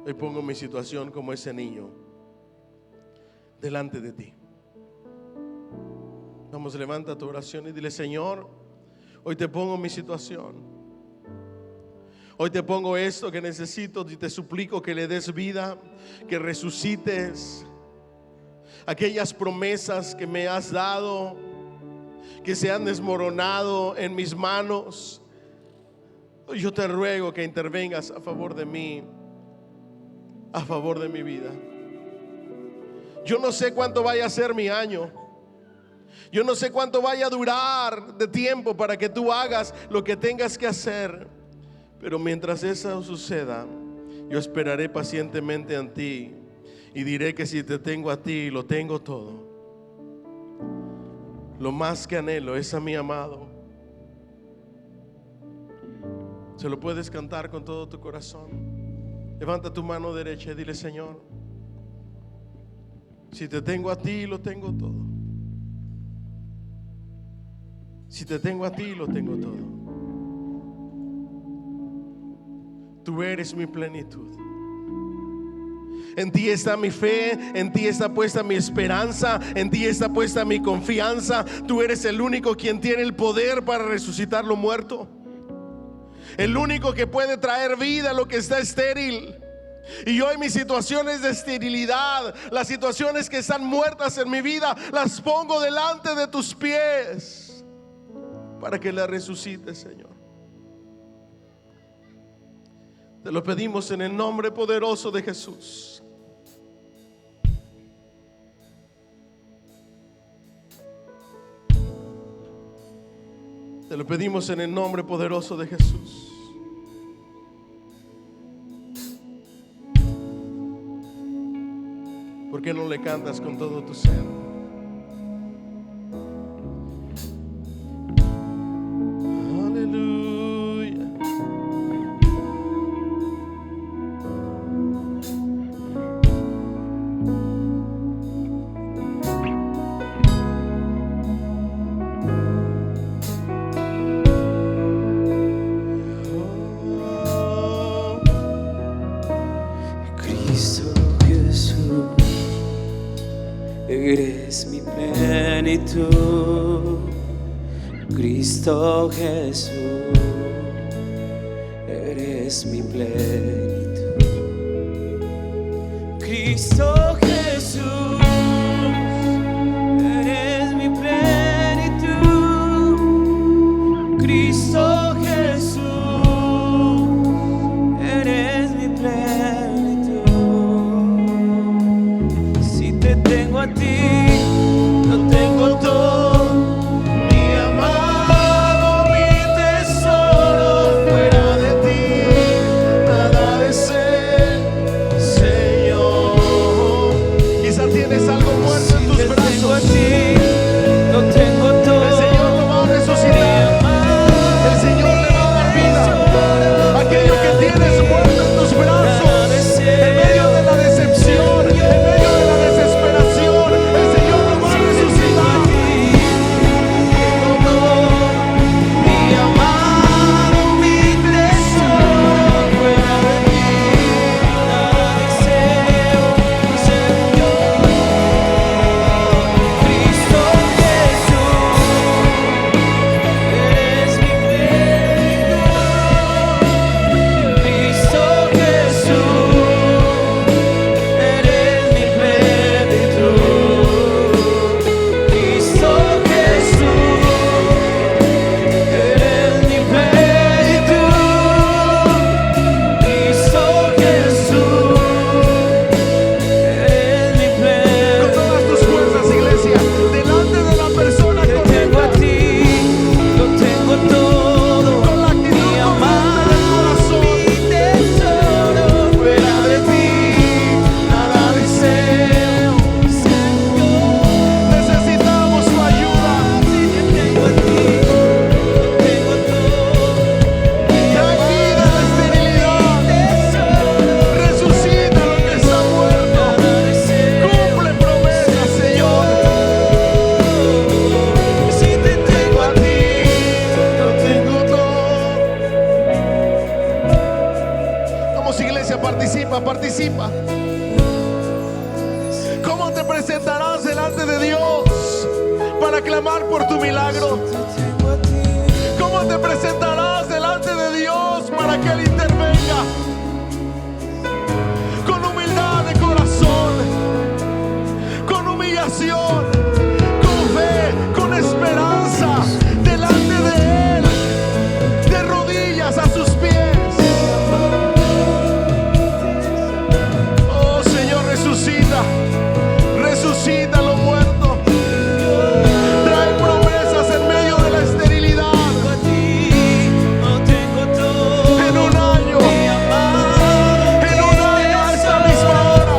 hoy pongo mi situación como ese niño delante de ti. Vamos, levanta tu oración y dile: Señor, hoy te pongo mi situación. Hoy te pongo esto que necesito y te suplico que le des vida, que resucites aquellas promesas que me has dado, que se han desmoronado en mis manos. Yo te ruego que intervengas a favor de mí, a favor de mi vida. Yo no sé cuánto vaya a ser mi año. Yo no sé cuánto vaya a durar de tiempo para que tú hagas lo que tengas que hacer. Pero mientras eso suceda, yo esperaré pacientemente en ti y diré que si te tengo a ti, lo tengo todo. Lo más que anhelo es a mi amado. Se lo puedes cantar con todo tu corazón. Levanta tu mano derecha y dile: Señor, si te tengo a ti, lo tengo todo. Si te tengo a ti, lo tengo todo. Tú eres mi plenitud. En ti está mi fe, en ti está puesta mi esperanza, en ti está puesta mi confianza. Tú eres el único quien tiene el poder para resucitar lo muerto, el único que puede traer vida a lo que está estéril. Y hoy mis situaciones de esterilidad, las situaciones que están muertas en mi vida, las pongo delante de tus pies para que las resucites, Señor. Te lo pedimos en el nombre poderoso de Jesús. Te lo pedimos en el nombre poderoso de Jesús. ¿Por qué no le cantas con todo tu ser? Aleluya. Eres mi plenitud, Cristo Jesús, eres mi plenitud, Cristo Jesús, eres mi plenitud, Cristo Jesús, eres mi plenitud. Si te tengo a ti, lo tengo todo, mi amado, mi tesoro. Fuera de ti nada de ser, Señor. Vamos, iglesia, participa, participa. ¿Cómo te presentarás delante de Dios para clamar por tu milagro? ¿Cómo te presentarás delante de Dios para que Él intervenga? Con humildad de corazón, con humillación, con fe, con esperanza, delante de Él, de rodillas a sus pies. Oh Señor, resucita, resucita lo muerto. Trae promesas en medio de la esterilidad. En un año a esta misma hora,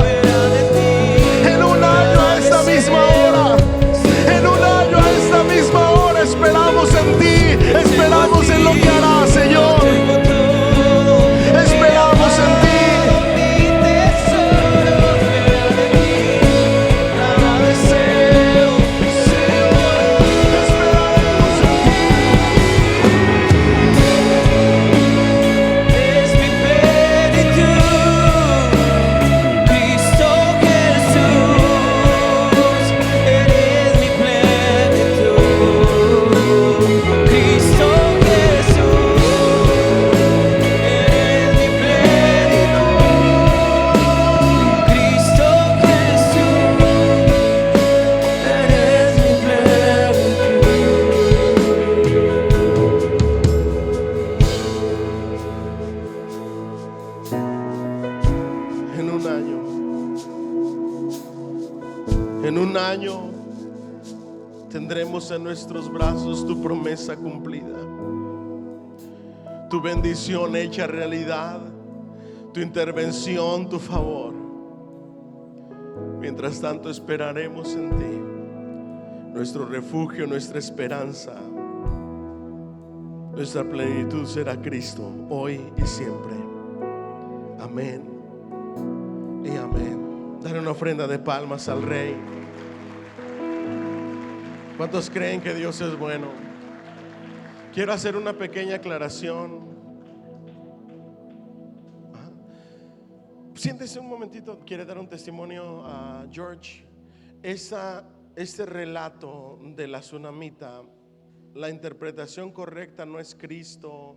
en un año a esta misma hora, en un año a esta misma hora, esperamos en ti, esperamos en lo que harás, Señor. Esperamos en ti. En un año tendremos en nuestros brazos tu promesa cumplida, tu bendición hecha realidad, tu intervención, tu favor. Mientras tanto esperaremos en ti, nuestro refugio, nuestra esperanza, nuestra plenitud será Cristo hoy y siempre. Amén y amén. Dar una ofrenda de palmas al Rey. ¿Cuántos creen que Dios es bueno? Quiero hacer una pequeña aclaración. Siéntese un momentito. ¿Quiere dar un testimonio a George? Este relato de la tsunamita, la interpretación correcta no es Cristo